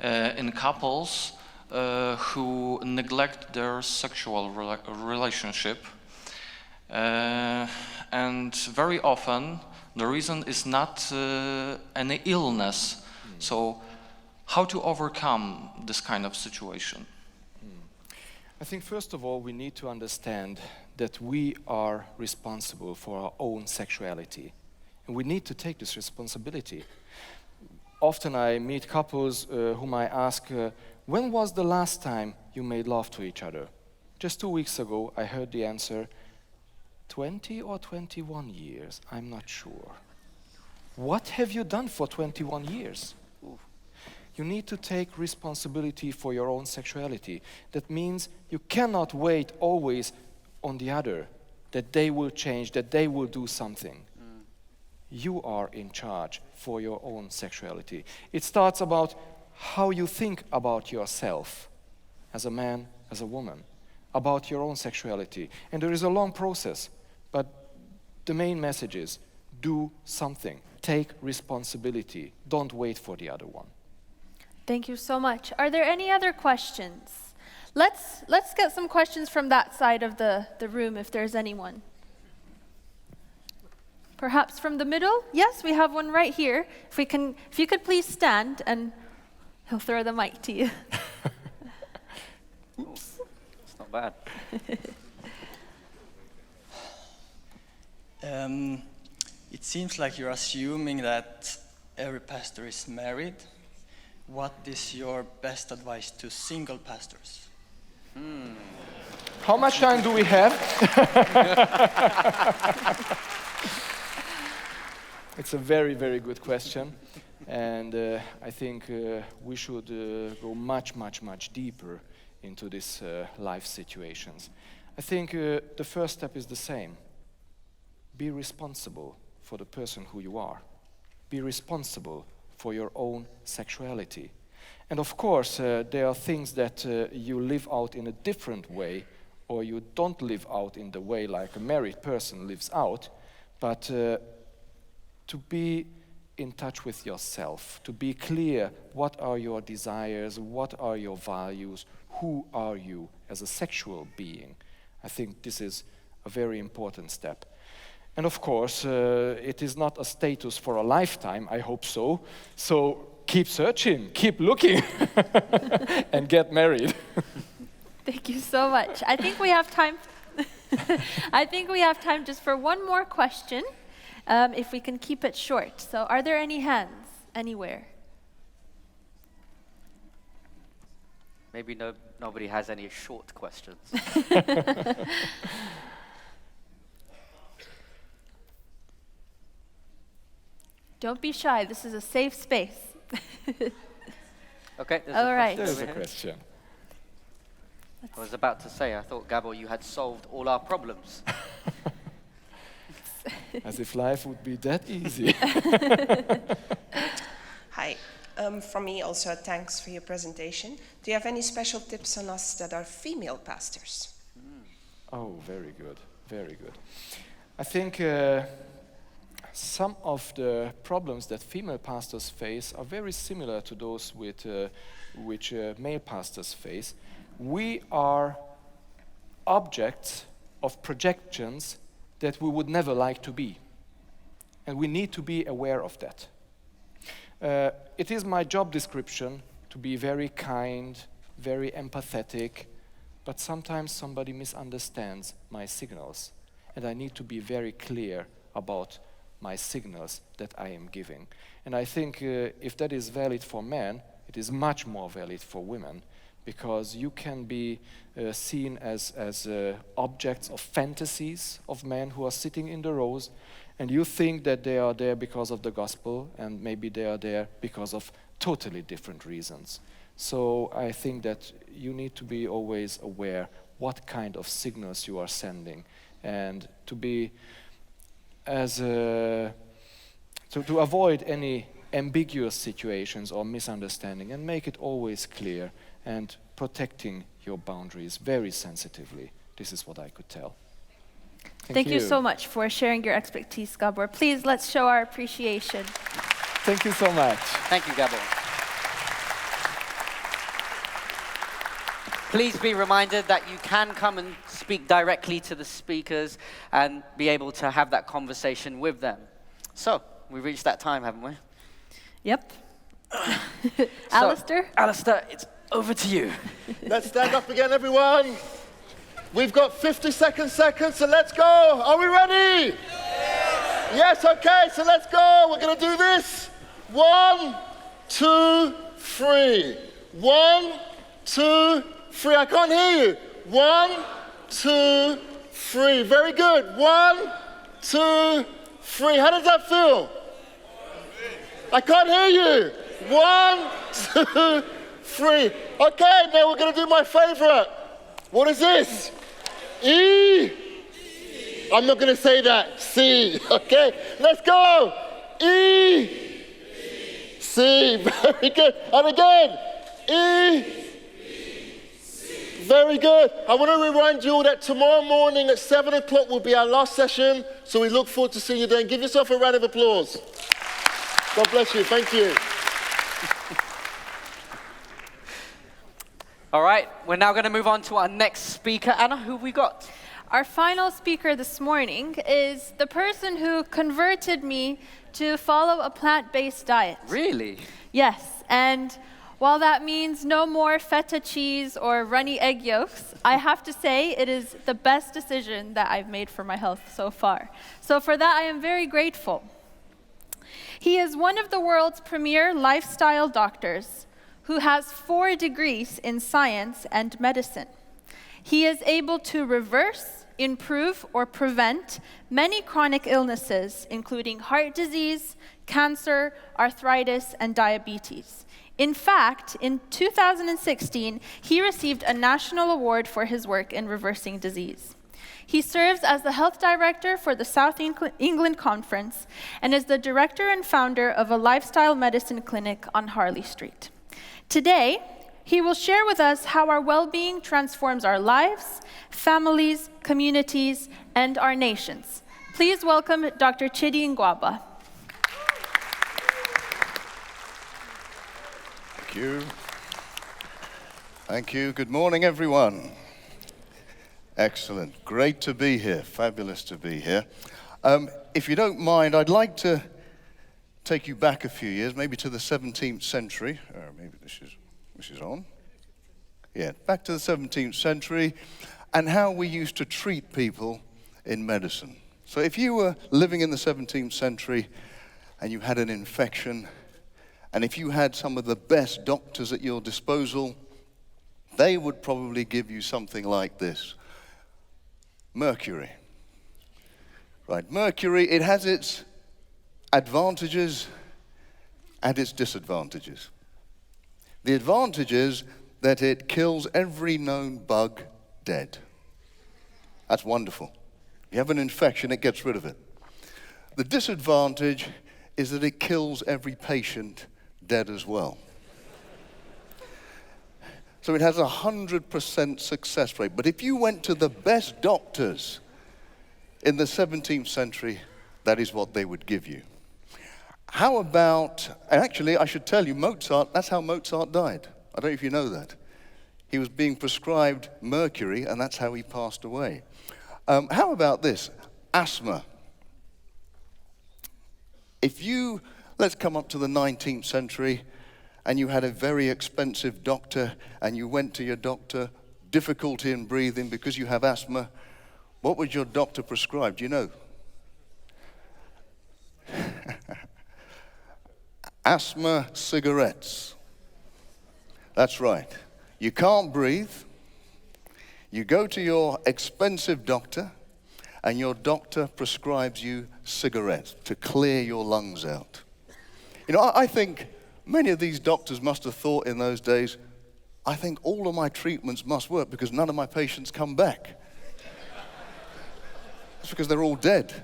in couples who neglect their sexual relationship. And very often the reason is not any illness. So how to overcome this kind of situation? I think first of all we need to understand that we are responsible for our own sexuality. And we need to take this responsibility. Often I meet couples whom I ask, when was the last time you made love to each other? Just 2 weeks ago I heard the answer, 20 or 21 years, I'm not sure. What have you done for 21 years? You need to take responsibility for your own sexuality. That means you cannot wait always on the other, that they will change, that they will do something. You are in charge for your own sexuality. It starts about how you think about yourself as a man, as a woman, about your own sexuality. And there is a long process, but the main message is do something. Take responsibility. Don't wait for the other one. Thank you so much. Are there any other questions? Let's get some questions from that side of the room if there's anyone. Perhaps from the middle? Yes, we have one right here. If you could please stand, and he'll throw the mic to you. Oops. It's not bad. It seems like you're assuming that every pastor is married. What is your best advice to single pastors? How much time do we have? It's a very, very good question. And I think we should go much, much, much deeper into these life situations. I think the first step is the same. Be responsible for the person who you are. Be responsible for your own sexuality. And of course, there are things that you live out in a different way, or you don't live out in the way like a married person lives out, but to be in touch with yourself, to be clear what are your desires, what are your values, who are you as a sexual being. I think this is a very important step. And of course, it is not a status for a lifetime, I hope so. So keep searching, keep looking, and get married. Thank you so much. I think we have time. I think we have time just for one more question, if we can keep it short. So are there any hands anywhere? Maybe nobody has any short questions. Don't be shy. This is a safe space. Okay, All right. There's a question. I was about to say, I thought, Gabor, you had solved all our problems. As if life would be that easy. Hi. From me also, thanks for your presentation. Do you have any special tips on us that are female pastors? Oh, very good, very good. I think some of the problems that female pastors face are very similar to those which male pastors face. We are objects of projections that we would never like to be. And we need to be aware of that. It is my job description to be very kind, very empathetic, but sometimes somebody misunderstands my signals. And I need to be very clear about my signals that I am giving. And I think if that is valid for men, it is much more valid for women, because you can be seen as objects of fantasies of men who are sitting in the rows, and you think that they are there because of the gospel, and maybe they are there because of totally different reasons. So I think that you need to be always aware what kind of signals you are sending, and to be to avoid any ambiguous situations or misunderstanding, and make it always clear, and protecting your boundaries very sensitively. This is what I could tell. Thank you so much for sharing your expertise, Gabor. Please, let's show our appreciation. Thank you so much. Thank you, Gabor. Please be reminded that you can come and speak directly to the speakers and be able to have that conversation with them. So, we've reached that time, haven't we? Yep. Alistair? Alistair, it's over to you. Let's stand up again, everyone. We've got 50 seconds, so let's go. Are we ready? Yes, okay, so let's go. We're going to do this. 1, 2, 3. 1, 2, 3. I can't hear you. 1, 2, 3. Very good. 1, 2, 3. How does that feel? I can't hear you. 1, 2, 3. Okay, now we're going to do my favorite. What is this? E. I'm not going to say that. C. Okay, let's go. E. C. Very good. And again. E. Very good. I want to remind you all that tomorrow morning at 7 o'clock will be our last session. So we look forward to seeing you then. Give yourself a round of applause. God bless you. Thank you. All right, we're now going to move on to our next speaker. Anna, who have we got? Our final speaker this morning is the person who converted me to follow a plant-based diet. Really? Yes, and while that means no more feta cheese or runny egg yolks, I have to say it is the best decision that I've made for my health so far. So for that, I am very grateful. He is one of the world's premier lifestyle doctors who has 4 degrees in science and medicine. He is able to reverse, improve, or prevent many chronic illnesses, including heart disease, cancer, arthritis, and diabetes. In fact, in 2016, he received a national award for his work in reversing disease. He serves as the health director for the South England Conference and is the director and founder of a lifestyle medicine clinic on Harley Street. Today, he will share with us how our well-being transforms our lives, families, communities, and our nations. Please welcome Dr. Chidi Ngwaba. Thank you. Thank you. Good morning, everyone. Excellent. Great to be here. Fabulous to be here. If you don't mind, I'd like to take you back a few years, maybe to the 17th century. Maybe this is on. Yeah, back to the 17th century and how we used to treat people in medicine. So if you were living in the 17th century and you had an infection, and if you had some of the best doctors at your disposal, they would probably give you something like this. Mercury. Right, mercury, it has its advantages and its disadvantages. The advantage is that it kills every known bug dead. That's wonderful. You have an infection, it gets rid of it. The disadvantage is that it kills every patient dead as well. So it has a 100% success rate. But if you went to the best doctors in the 17th century, that is what they would give you. How about, and actually I should tell you, Mozart, that's how Mozart died. I don't know if you know that. He was being prescribed mercury, and that's how he passed away. How about this? Asthma. Let's come up to the 19th century, and you had a very expensive doctor, and you went to your doctor, difficulty in breathing because you have asthma. What would your doctor prescribe? Do you know? Asthma cigarettes. That's right. You can't breathe. You go to your expensive doctor, and your doctor prescribes you cigarettes to clear your lungs out. You know, I think many of these doctors must have thought in those days, I think all of my treatments must work because none of my patients come back. It's because they're all dead.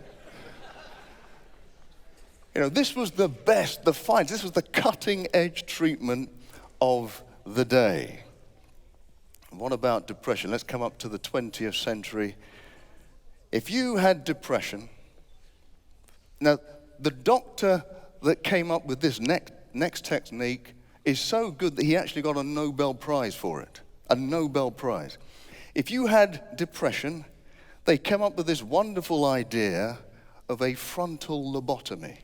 You know, this was the best, the finest, this was the cutting edge treatment of the day. What about depression? Let's come up to the 20th century. If you had depression, now the doctor that came up with this next technique is so good that he actually got a Nobel Prize for it, a Nobel Prize. If you had depression, they came up with this wonderful idea of a frontal lobotomy.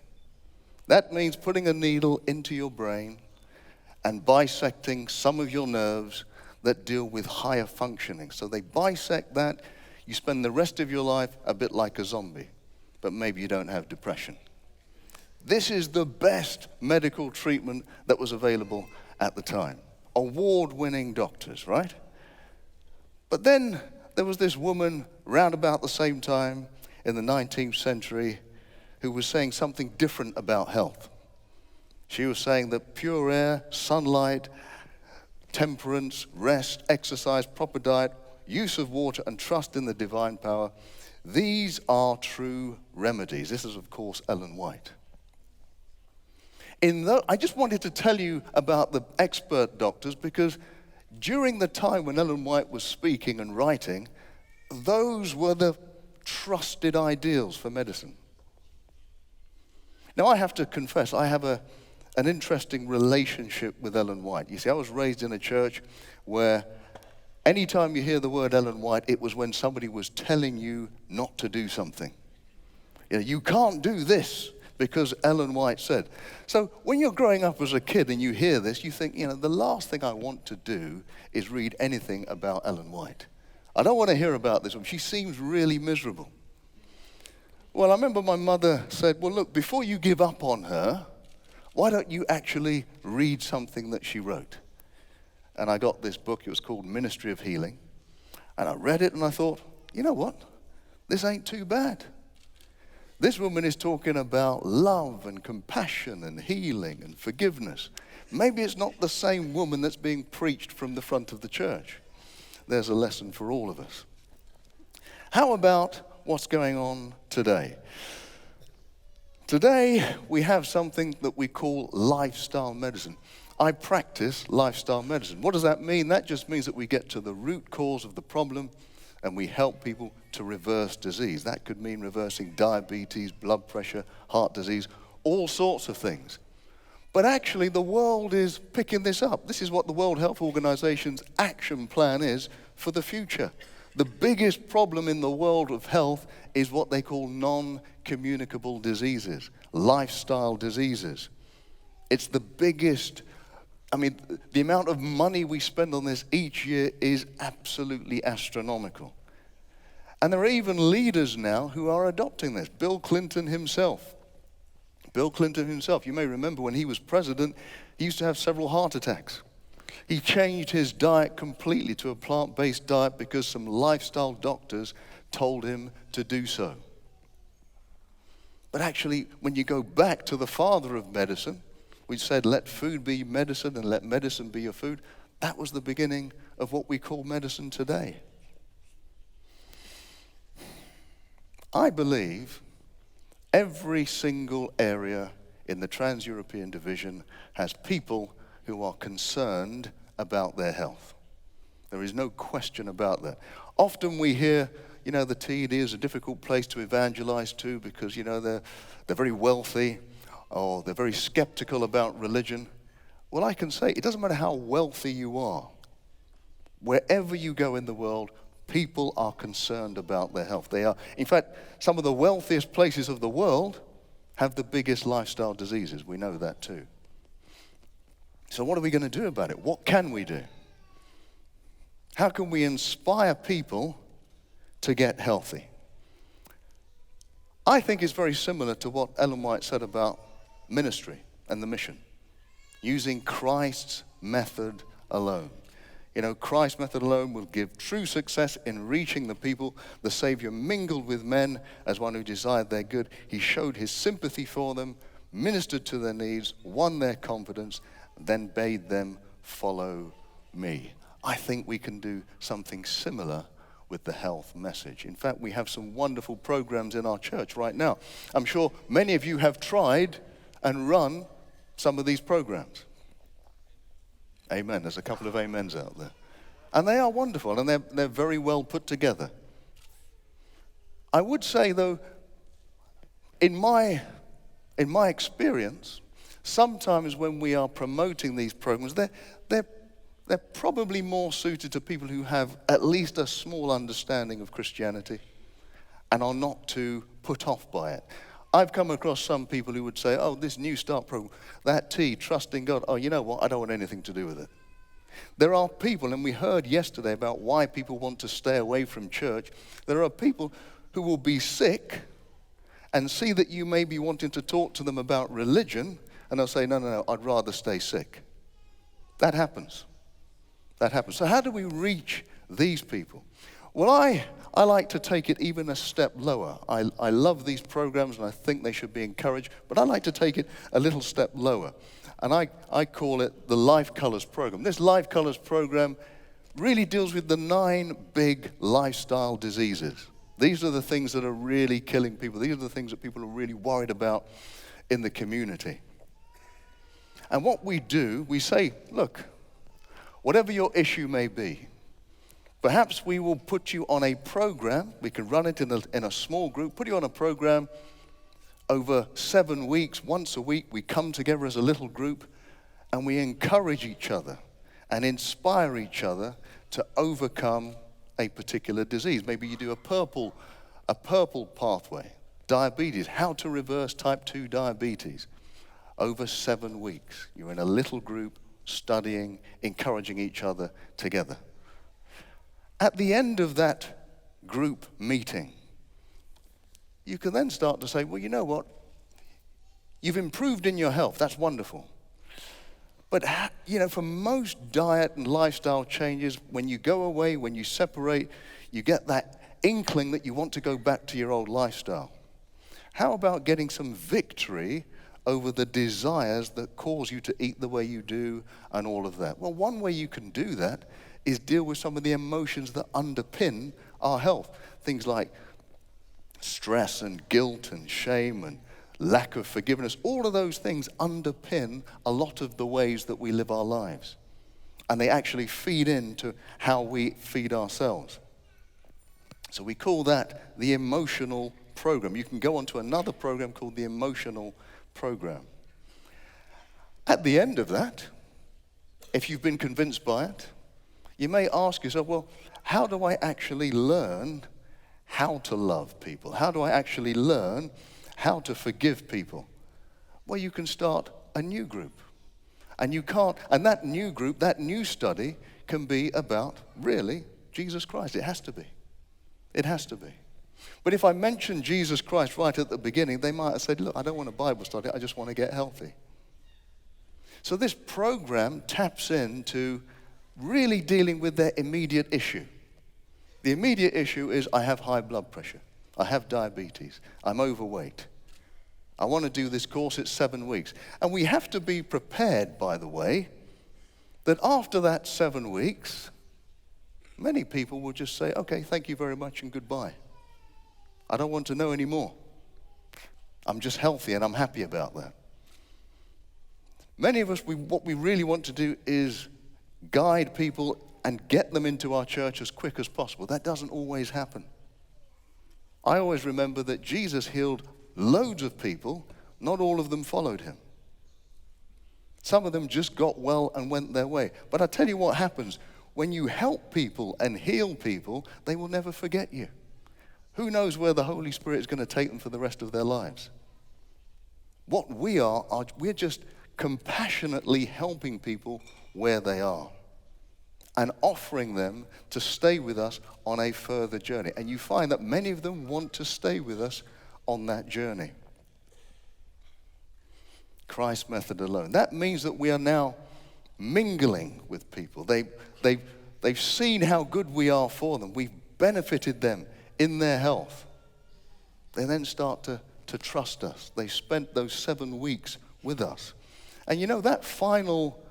That means putting a needle into your brain and bisecting some of your nerves that deal with higher functioning. So they bisect that. You spend the rest of your life a bit like a zombie, but maybe you don't have depression. This is the best medical treatment that was available at the time. Award-winning doctors, right? But then there was this woman round about the same time in the 19th century who was saying something different about health. She was saying that pure air, sunlight, temperance, rest, exercise, proper diet, use of water, and trust in the divine power, these are true remedies. This is, of course, Ellen White. I just wanted to tell you about the expert doctors because during the time when Ellen White was speaking and writing, those were the trusted ideals for medicine. Now, I have to confess, I have a an interesting relationship with Ellen White. You see, I was raised in a church where anytime you hear the word Ellen White, it was when somebody was telling you not to do something. You know, you can't do this because Ellen White said. So when you're growing up as a kid and you hear this, you think, you know, the last thing I want to do is read anything about Ellen White. I don't want to hear about this one. She seems really miserable. Well, I remember my mother said, well, look, before you give up on her, why don't you actually read something that she wrote? And I got this book. It was called Ministry of Healing. And I read it and I thought, you know what? This ain't too bad. This woman is talking about love and compassion and healing and forgiveness. Maybe it's not the same woman that's being preached from the front of the church. There's a lesson for all of us. How about what's going on today? Today, we have something that we call lifestyle medicine. I practice lifestyle medicine. What does that mean? That just means that we get to the root cause of the problem and we help people to reverse disease. That could mean reversing diabetes, blood pressure, heart disease, all sorts of things. But actually, the world is picking this up. This is what the World Health Organization's action plan is for the future. The biggest problem in the world of health is what they call non-communicable diseases, lifestyle diseases. It's the biggest. I mean, the amount of money we spend on this each year is absolutely astronomical. And there are even leaders now who are adopting this. Bill Clinton himself, you may remember when he was president, he used to have several heart attacks. He changed his diet completely to a plant-based diet because some lifestyle doctors told him to do so. But actually, when you go back to the father of medicine, we said, let food be medicine and let medicine be your food. That was the beginning of what we call medicine today. I believe every single area in the Trans-European Division has people who are concerned about their health. There is no question about that. Often we hear, you know, the TD is a difficult place to evangelize to because, you know, they're very wealthy, or they're very skeptical about religion. Well, I can say, it doesn't matter how wealthy you are. Wherever you go in the world, people are concerned about their health. They are, in fact, some of the wealthiest places of the world have the biggest lifestyle diseases. We know that too. So what are we going to do about it? What can we do? How can we inspire people to get healthy? I think it's very similar to what Ellen White said about ministry and the mission, using Christ's method alone. You know, Christ's method alone will give true success in reaching the people. The Savior mingled with men as one who desired their good. He showed his sympathy for them, ministered to their needs, won their confidence, then bade them follow me. I think we can do something similar with the health message. In fact, we have some wonderful programs in our church right now. I'm sure many of you have tried and run some of these programs. Amen. There's a couple of amens out there. And they are wonderful, and they're very well put together. I would say, though, in my experience, sometimes when we are promoting these programs, they're probably more suited to people who have at least a small understanding of Christianity and are not too put off by it. I've come across some people who would say, oh, this New Start program, that T, trusting God, oh, you know what, I don't want anything to do with it. There are people, and we heard yesterday about why people want to stay away from church. There are people who will be sick and see that you may be wanting to talk to them about religion, and they'll say, no, I'd rather stay sick. That happens. That happens. So how do we reach these people? Well, I like to take it even a step lower. I love these programs and I think they should be encouraged, but I like to take it a little step lower. And I call it the Life Colors program. This Life Colors program really deals with the 9 big lifestyle diseases. These are the things that are really killing people. These are the things that people are really worried about in the community. And what we do, we say, look, whatever your issue may be, perhaps we will put you on a program. We can run it in a small group, put you on a program Over 7 weeks, once a week, we come together as a little group and we encourage each other and inspire each other to overcome a particular disease. Maybe you do a purple pathway, diabetes, how to reverse type 2 diabetes. Over 7 weeks, you're in a little group studying, encouraging each other together. At the end of that group meeting, you can then start to say, well, you know what? You've improved in your health. That's wonderful. But, you know, for most diet and lifestyle changes, when you go away, when you separate, you get that inkling that you want to go back to your old lifestyle. How about getting some victory over the desires that cause you to eat the way you do and all of that? Well, one way you can do that is deal with some of the emotions that underpin our health. Things like stress and guilt and shame and lack of forgiveness. All of those things underpin a lot of the ways that we live our lives. And they actually feed into how we feed ourselves. So we call that the emotional program. You can go on to another program called the emotional program. At the end of that, if you've been convinced by it, you may ask yourself, well, how do I actually learn how to love people? How do I actually learn how to forgive people? Well, you can start a new group. And that new group, that new study can be about, really, Jesus Christ. It has to be. It has to be. But if I mention Jesus Christ right at the beginning, they might have said, look, I don't want a Bible study, I just want to get healthy. So this program taps into really dealing with their immediate issue. The immediate issue is, I have high blood pressure, I have diabetes, I'm overweight. I want to do this course, it's 7 weeks. And we have to be prepared, by the way, that after that 7 weeks, many people will just say, okay, thank you very much and goodbye. I don't want to know anymore. I'm just healthy and I'm happy about that. Many of us, what we really want to do is guide people and get them into our church as quick as possible. That doesn't always happen. I always remember that Jesus healed loads of people, not all of them followed him. Some of them just got well and went their way. But I tell you what happens. When you help people and heal people, they will never forget you. Who knows where the Holy Spirit is going to take them for the rest of their lives? What we're just compassionately helping people where they are and offering them to stay with us on a further journey. And you find that many of them want to stay with us on that journey. Christ's method alone. That means that we are now mingling with people. They've seen how good we are for them. We've benefited them in their health. They then start to trust us. They spent those 7 weeks with us. And you know, that final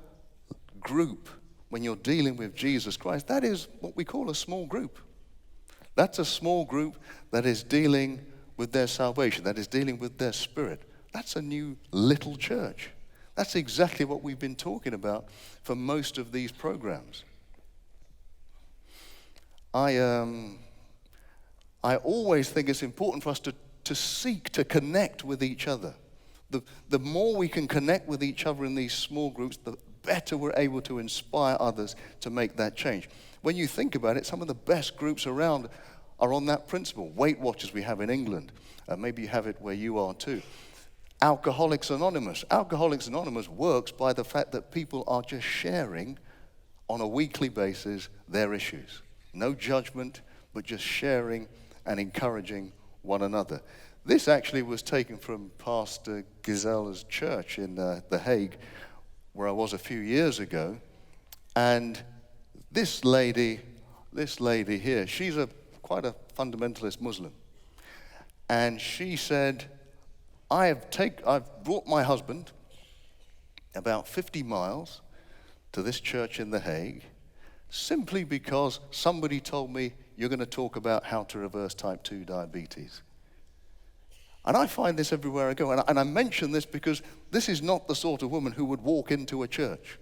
group, when you're dealing with Jesus Christ, that is what we call a small group. That's a small group that is dealing with their salvation, that is dealing with their spirit. That's a new little church. That's exactly what we've been talking about for most of these programs. I always think it's important for us to seek to connect with each other. The more we can connect with each other in these small groups, the better we're able to inspire others to make that change. When you think about it, some of the best groups around are on that principle. Weight Watchers we have in England. Maybe you have it where you are too. Alcoholics Anonymous. Alcoholics Anonymous works by the fact that people are just sharing on a weekly basis their issues. No judgment, but just sharing and encouraging one another. This actually was taken from Pastor Giselle's church in The Hague, where I was a few years ago. And this lady here, she's quite a fundamentalist Muslim. And she said, I've brought my husband about 50 miles to this church in The Hague simply because somebody told me you're going to talk about how to reverse type 2 diabetes. And I find this everywhere I go. And I mention this because this is not the sort of woman who would walk into a church.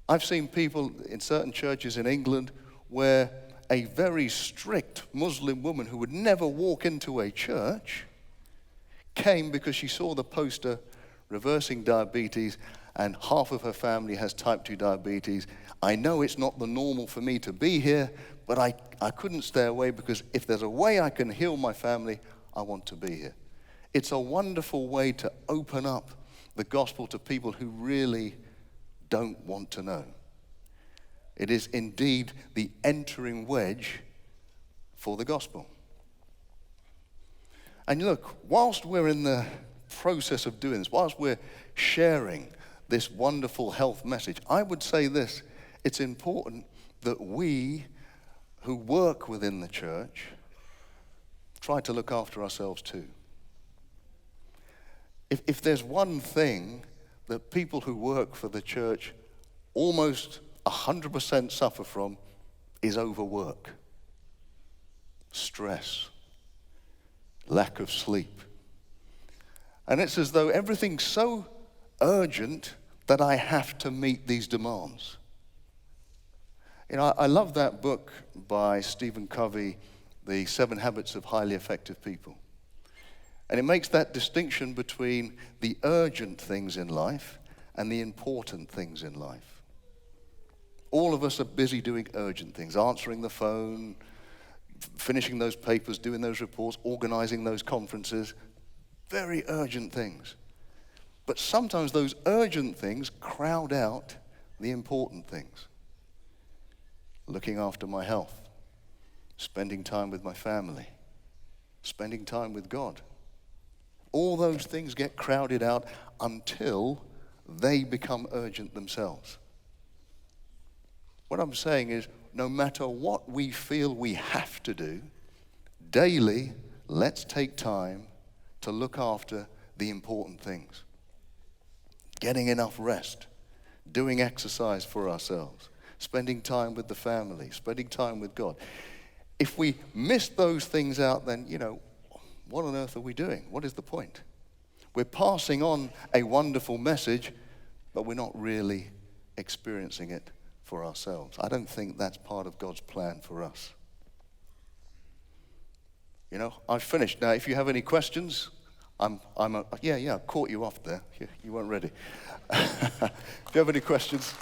I've seen people in certain churches in England where a very strict Muslim woman who would never walk into a church came because she saw the poster reversing diabetes, and half of her family has type 2 diabetes. I know it's not the normal for me to be here, but I couldn't stay away because if there's a way I can heal my family, I want to be here. It's a wonderful way to open up the gospel to people who really don't want to know. It is indeed the entering wedge for the gospel. And look, whilst we're in the process of doing this, whilst we're sharing this wonderful health message, I would say this: it's important that we who work within the church try to look after ourselves too. If there's one thing that people who work for the church almost 100% suffer from, is overwork, stress, lack of sleep. And it's as though everything's so urgent that I have to meet these demands. You know, I love that book by Stephen Covey, The 7 Habits of Highly Effective People. And it makes that distinction between the urgent things in life and the important things in life. All of us are busy doing urgent things, answering the phone, finishing those papers, doing those reports, organizing those conferences. Very urgent things. But sometimes those urgent things crowd out the important things. Looking after my health, spending time with my family, spending time with God. All those things get crowded out until they become urgent themselves. What I'm saying is, no matter what we feel we have to do, daily, let's take time to look after the important things. Getting enough rest, doing exercise for ourselves, spending time with the family, spending time with God. If we miss those things out, then, you know, what on earth are we doing? What is the point? We're passing on a wonderful message, but we're not really experiencing it for ourselves. I don't think that's part of God's plan for us. You know, I've finished. Now, if you have any questions, I caught you off there. You weren't ready. If you have any questions.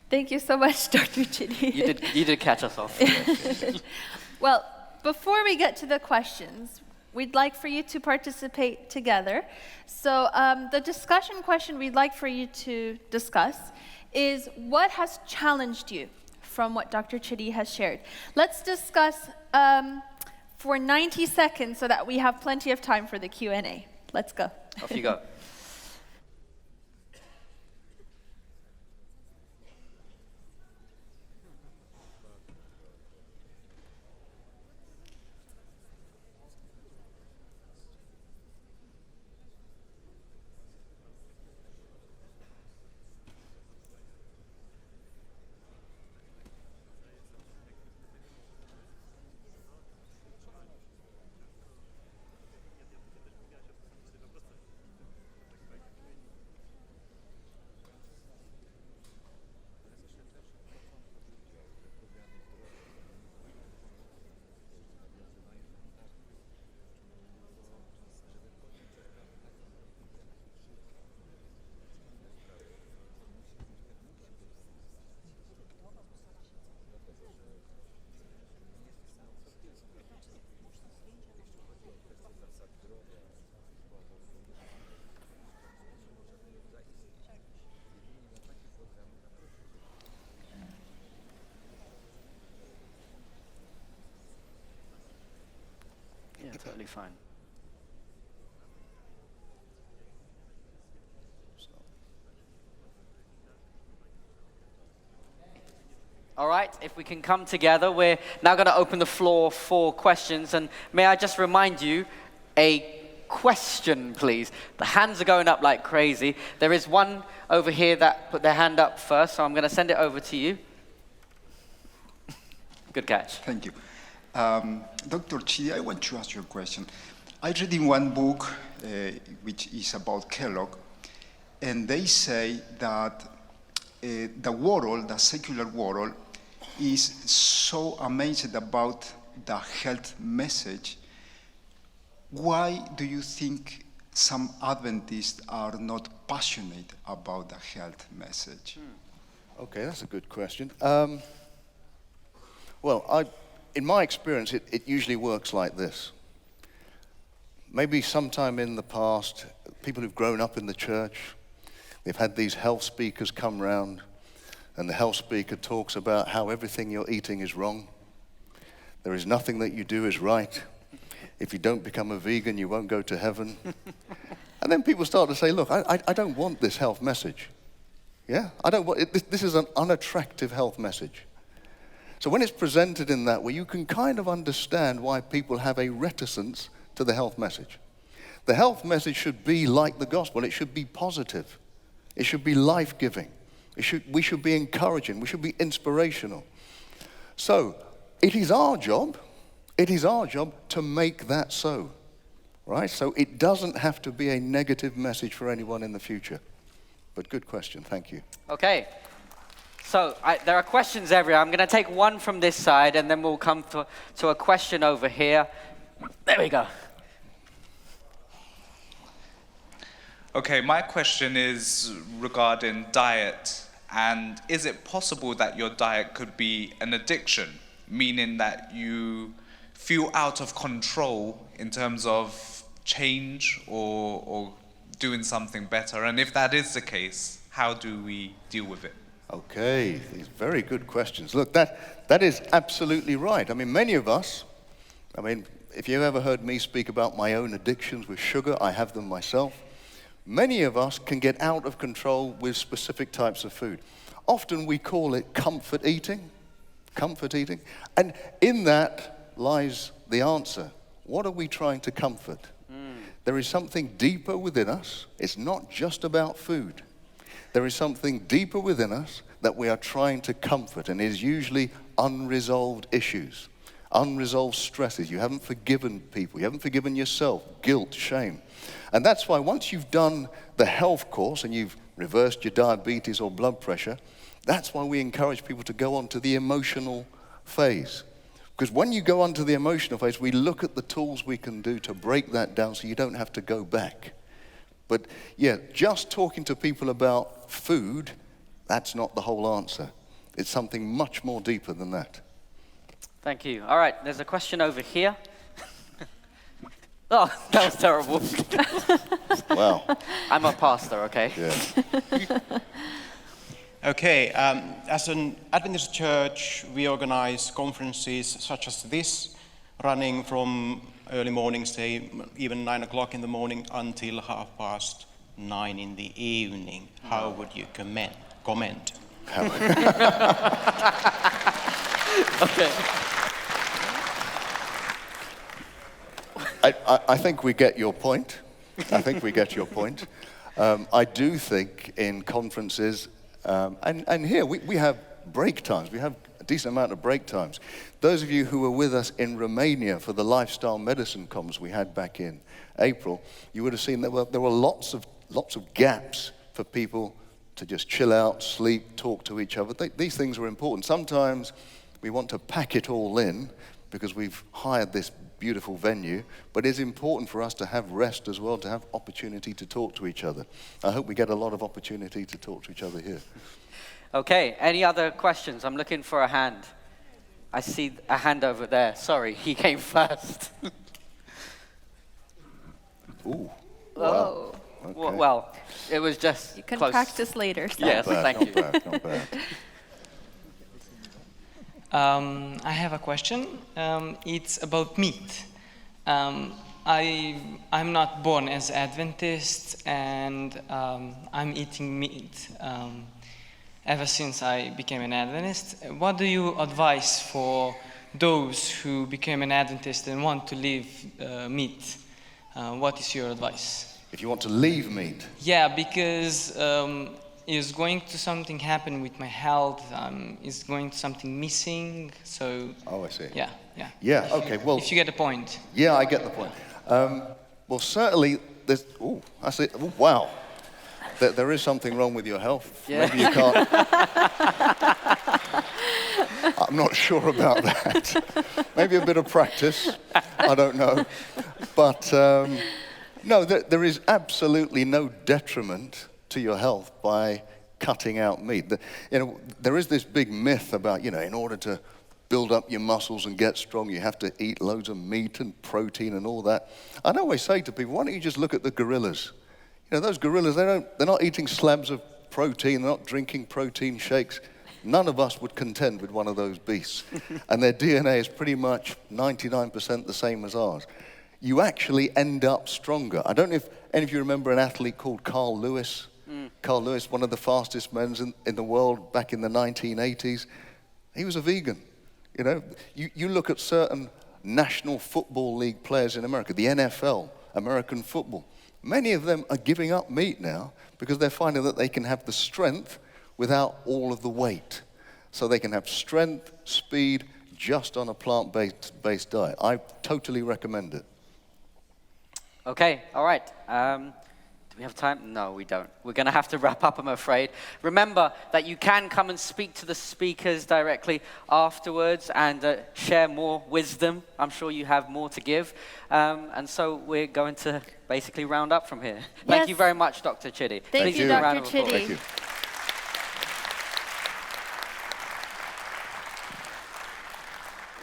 Thank you so much, Dr. Chidi. You did catch us off. Well, before we get to the questions, we'd like for you to participate together. So the discussion question we'd like for you to discuss is, what has challenged you from what Dr. Chidi has shared? Let's discuss for 90 seconds so that we have plenty of time for the Q&A. Let's go. Off you go. Yeah, totally fine. All right, if we can come together, we're now going to open the floor for questions. And may I just remind you, a question, please. The hands are going up like crazy. There is one over here that put their hand up first, so I'm going to send it over to you. Good catch. Thank you. Dr. Chidi, I want to ask you a question. I read in one book, which is about Kellogg, and they say that the world, the secular world, is so amazed about the health message. Why do you think some Adventists are not passionate about the health message? Okay, that's a good question. In my experience, it usually works like this. Maybe sometime in the past, people who've grown up in the church, they've had these health speakers come round, and the health speaker talks about how everything you're eating is wrong. There is nothing that you do is right. If you don't become a vegan, you won't go to heaven. And then people start to say, look, I don't want this health message. Yeah, I don't want it. This is an unattractive health message. So when it's presented in that way, you can kind of understand why people have a reticence to the health message. The health message should be like the gospel. It should be positive. It should be life-giving. We should be encouraging. We should be inspirational. So it is our job to make that so, right? So it doesn't have to be a negative message for anyone in the future. But good question, thank you. Okay. So there are questions everywhere. I'm going to take one from this side, and then we'll come to a question over here. There we go. Okay, my question is regarding diet. And is it possible that your diet could be an addiction, meaning that you feel out of control in terms of change or doing something better? And if that is the case, how do we deal with it? Okay, these very good questions. Look, that is absolutely right. I mean, many of us, if you ever heard me speak about my own addictions with sugar, I have them myself. Many of us can get out of control with specific types of food. Often we call it comfort eating. And in that lies the answer. What are we trying to comfort? There is something deeper within us. It's not just about food. There is something deeper within us that we are trying to comfort, and it is usually unresolved issues, unresolved stresses. You haven't forgiven people. You haven't forgiven yourself. Guilt, shame. And that's why once you've done the health course and you've reversed your diabetes or blood pressure, that's why we encourage people to go on to the emotional phase. Because when you go on to the emotional phase, we look at the tools we can do to break that down so you don't have to go back. But yeah, just talking to people about food, that's not the whole answer. It's something much more deeper than that. Thank you. All right, there's a question over here. Oh, that was terrible. Wow. I'm a pastor, okay? Yeah. Okay, as an Adventist church, we organize conferences such as this, running from early morning, say even 9 o'clock in the morning until 9:30 in the evening. How would you comment? Okay. I think we get your point. I do think in conferences, and here we have break times. We have a decent amount of break times. Those of you who were with us in Romania for the lifestyle medicine comms we had back in April, you would have seen there were lots of gaps for people to just chill out, sleep, talk to each other. These things are important. Sometimes we want to pack it all in because we've hired this beautiful venue, but it's important for us to have rest as well, to have opportunity to talk to each other. I hope we get a lot of opportunity to talk to each other here. Okay, any other questions? I'm looking for a hand. I see a hand over there. Sorry, he came first. Ooh, wow. Oh. Okay. Well, it was just You can close. practice later. So. Yes, thank you. Not bad. I have a question. It's about meat. I'm not born as Adventist, and I'm eating meat ever since I became an Adventist. What do you advise for those who became an Adventist and want to leave meat? What is your advice? If you want to leave meat? Yeah, because is going to something happen with my health? Is going to something missing? So. Oh, I see. Yeah. Yeah. Okay. Well. If you get the point. Yeah, I get the point. Well, certainly there's. Oh, I see. Oh, wow. There is something wrong with your health. Yeah. Maybe you can't. I'm not sure about that. Maybe a bit of practice. I don't know. But no, there is absolutely no detriment to your health by cutting out meat. There is this big myth about, in order to build up your muscles and get strong, you have to eat loads of meat and protein and all that. I always say to people, why don't you just look at the gorillas? Those gorillas, they're not eating slabs of protein, they're not drinking protein shakes. None of us would contend with one of those beasts. And their DNA is pretty much 99% the same as ours. You actually end up stronger. I don't know if any of you remember an athlete called Carl Lewis. Carl Lewis, one of the fastest men in the world back in the 1980s. He was a vegan. You look at certain National Football League players in America, the NFL, American football. Many of them are giving up meat now because they're finding that they can have the strength without all of the weight. So they can have strength, speed, just on a plant-based diet. I totally recommend it. Okay, all right. Do we have time? No, we don't. We're going to have to wrap up, I'm afraid. Remember that you can come and speak to the speakers directly afterwards and share more wisdom. I'm sure you have more to give. And so we're going to basically round up from here. Thank you very much, Dr. Chidi. Thank you, Dr. Chidi. Thank you.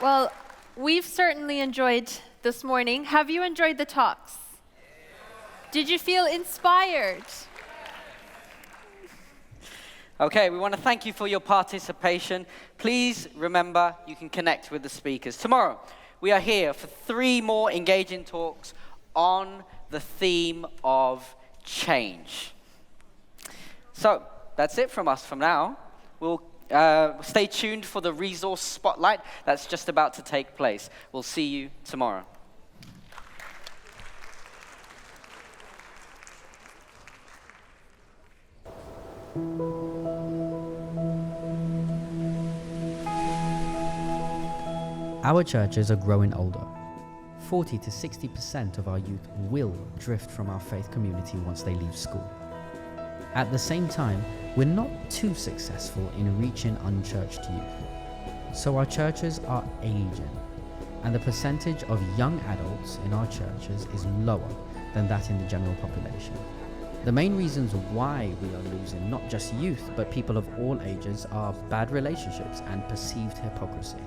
Well, we've certainly enjoyed this morning. Have you enjoyed the talks? Did you feel inspired? Okay, we want to thank you for your participation. Please remember you can connect with the speakers. Tomorrow, we are here for 3 more engaging talks on the theme of change. So, that's it from us from now. We'll stay tuned for the resource spotlight that's just about to take place. We'll see you tomorrow. Our churches are growing older. 40 to 60% of our youth will drift from our faith community once they leave school. At the same time, we're not too successful in reaching unchurched youth. So our churches are aging, and the percentage of young adults in our churches is lower than that in the general population. The main reasons why we are losing not just youth, but people of all ages are bad relationships and perceived hypocrisy.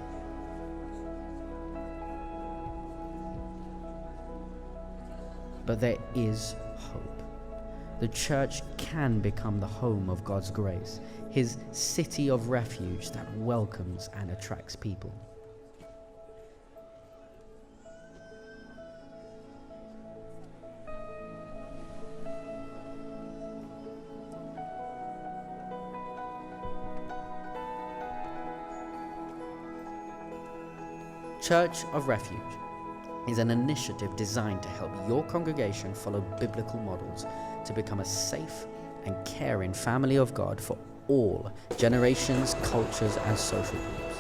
But there is hope. The church can become the home of God's grace, His city of refuge that welcomes and attracts people. Church of Refuge is an initiative designed to help your congregation follow biblical models to become a safe and caring family of God for all generations, cultures, and social groups.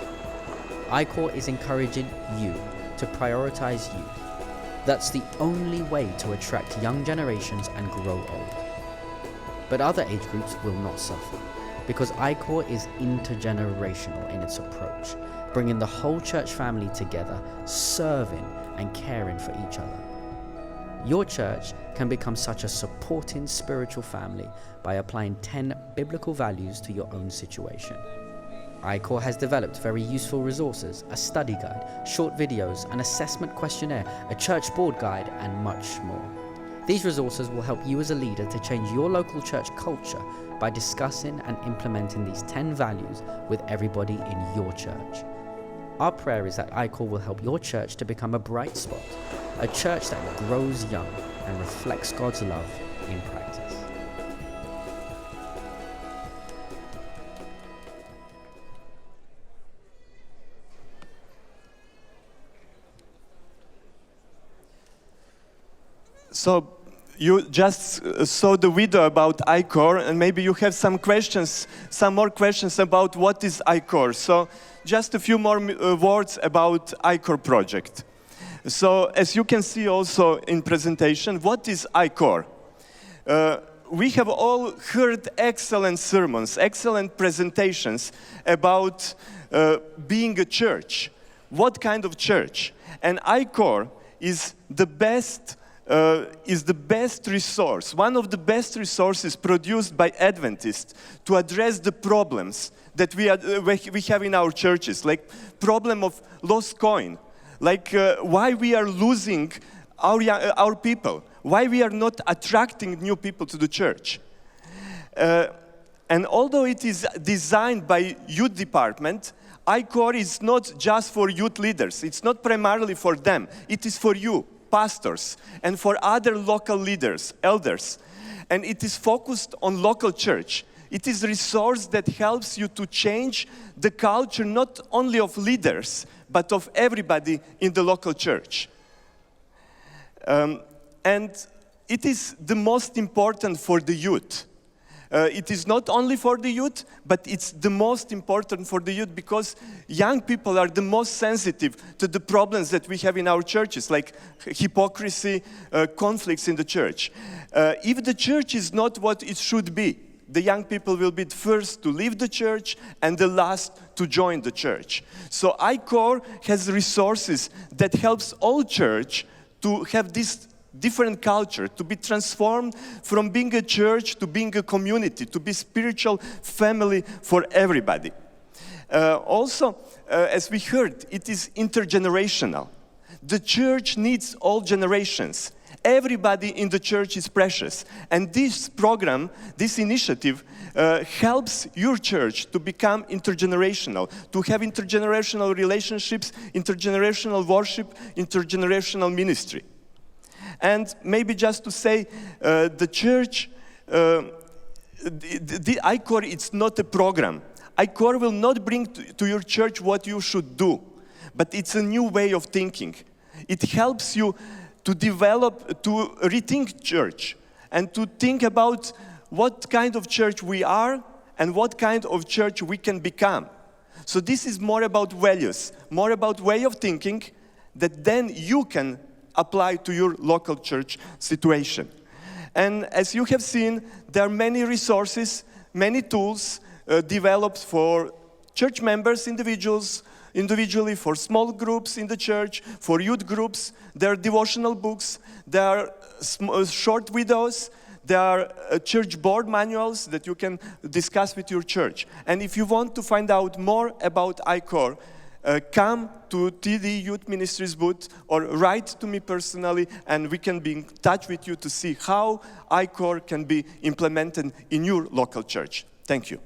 ICOR is encouraging you to prioritize youth. That's the only way to attract young generations and grow old. But other age groups will not suffer, because ICOR is intergenerational in its approach, bringing the whole church family together, serving and caring for each other. Your church can become such a supporting spiritual family by applying 10 biblical values to your own situation. ICOR has developed very useful resources, a study guide, short videos, an assessment questionnaire, a church board guide, and much more. These resources will help you as a leader to change your local church culture by discussing and implementing these 10 values with everybody in your church. Our prayer is that ICOR will help your church to become a bright spot, a church that grows young and reflects God's love in practice. So you just saw the video about ICOR, and maybe you have some more questions about what is ICOR. So just a few more words about ICOR project. So as you can see also in presentation, what is ICOR? We have all heard excellent sermons, excellent presentations about being a church. What kind of church? And iCore is the best resource, one of the best resources produced by Adventists to address the problems that we have in our churches, like problem of lost coin, like why we are losing our people, why we are not attracting new people to the church. And although it is designed by youth department, iCore is not just for youth leaders. It's not primarily for them. It is for you, pastors, and for other local leaders, elders. And it is focused on local church. It is a resource that helps you to change the culture not only of leaders, but of everybody in the local church. And it is the most important for the youth. It is not only for the youth, but it's the most important for the youth because young people are the most sensitive to the problems that we have in our churches, like hypocrisy, conflicts in the church. If the church is not what it should be, the young people will be the first to leave the church and the last to join the church. So iCore has resources that helps all church to have this different culture, to be transformed from being a church to being a community, to be spiritual family for everybody. Also, as we heard, it is intergenerational. The church needs all generations. Everybody in the church is precious. And this program, this initiative, helps your church to become intergenerational, to have intergenerational relationships, intergenerational worship, intergenerational ministry. And maybe just to say, the church, the iCore, it's not a program. iCore will not bring to your church what you should do, but it's a new way of thinking. It helps you to develop, to rethink church, and to think about what kind of church we are and what kind of church we can become. So this is more about values, more about way of thinking that then you can apply to your local church situation. And as you have seen, there are many resources, many tools developed for church members, individually, for small groups in the church, for youth groups. There are devotional books, there are short videos, there are church board manuals that you can discuss with your church. And if you want to find out more about iCore, come to TD Youth Ministries booth or write to me personally, and we can be in touch with you to see how iCore can be implemented in your local church. Thank you.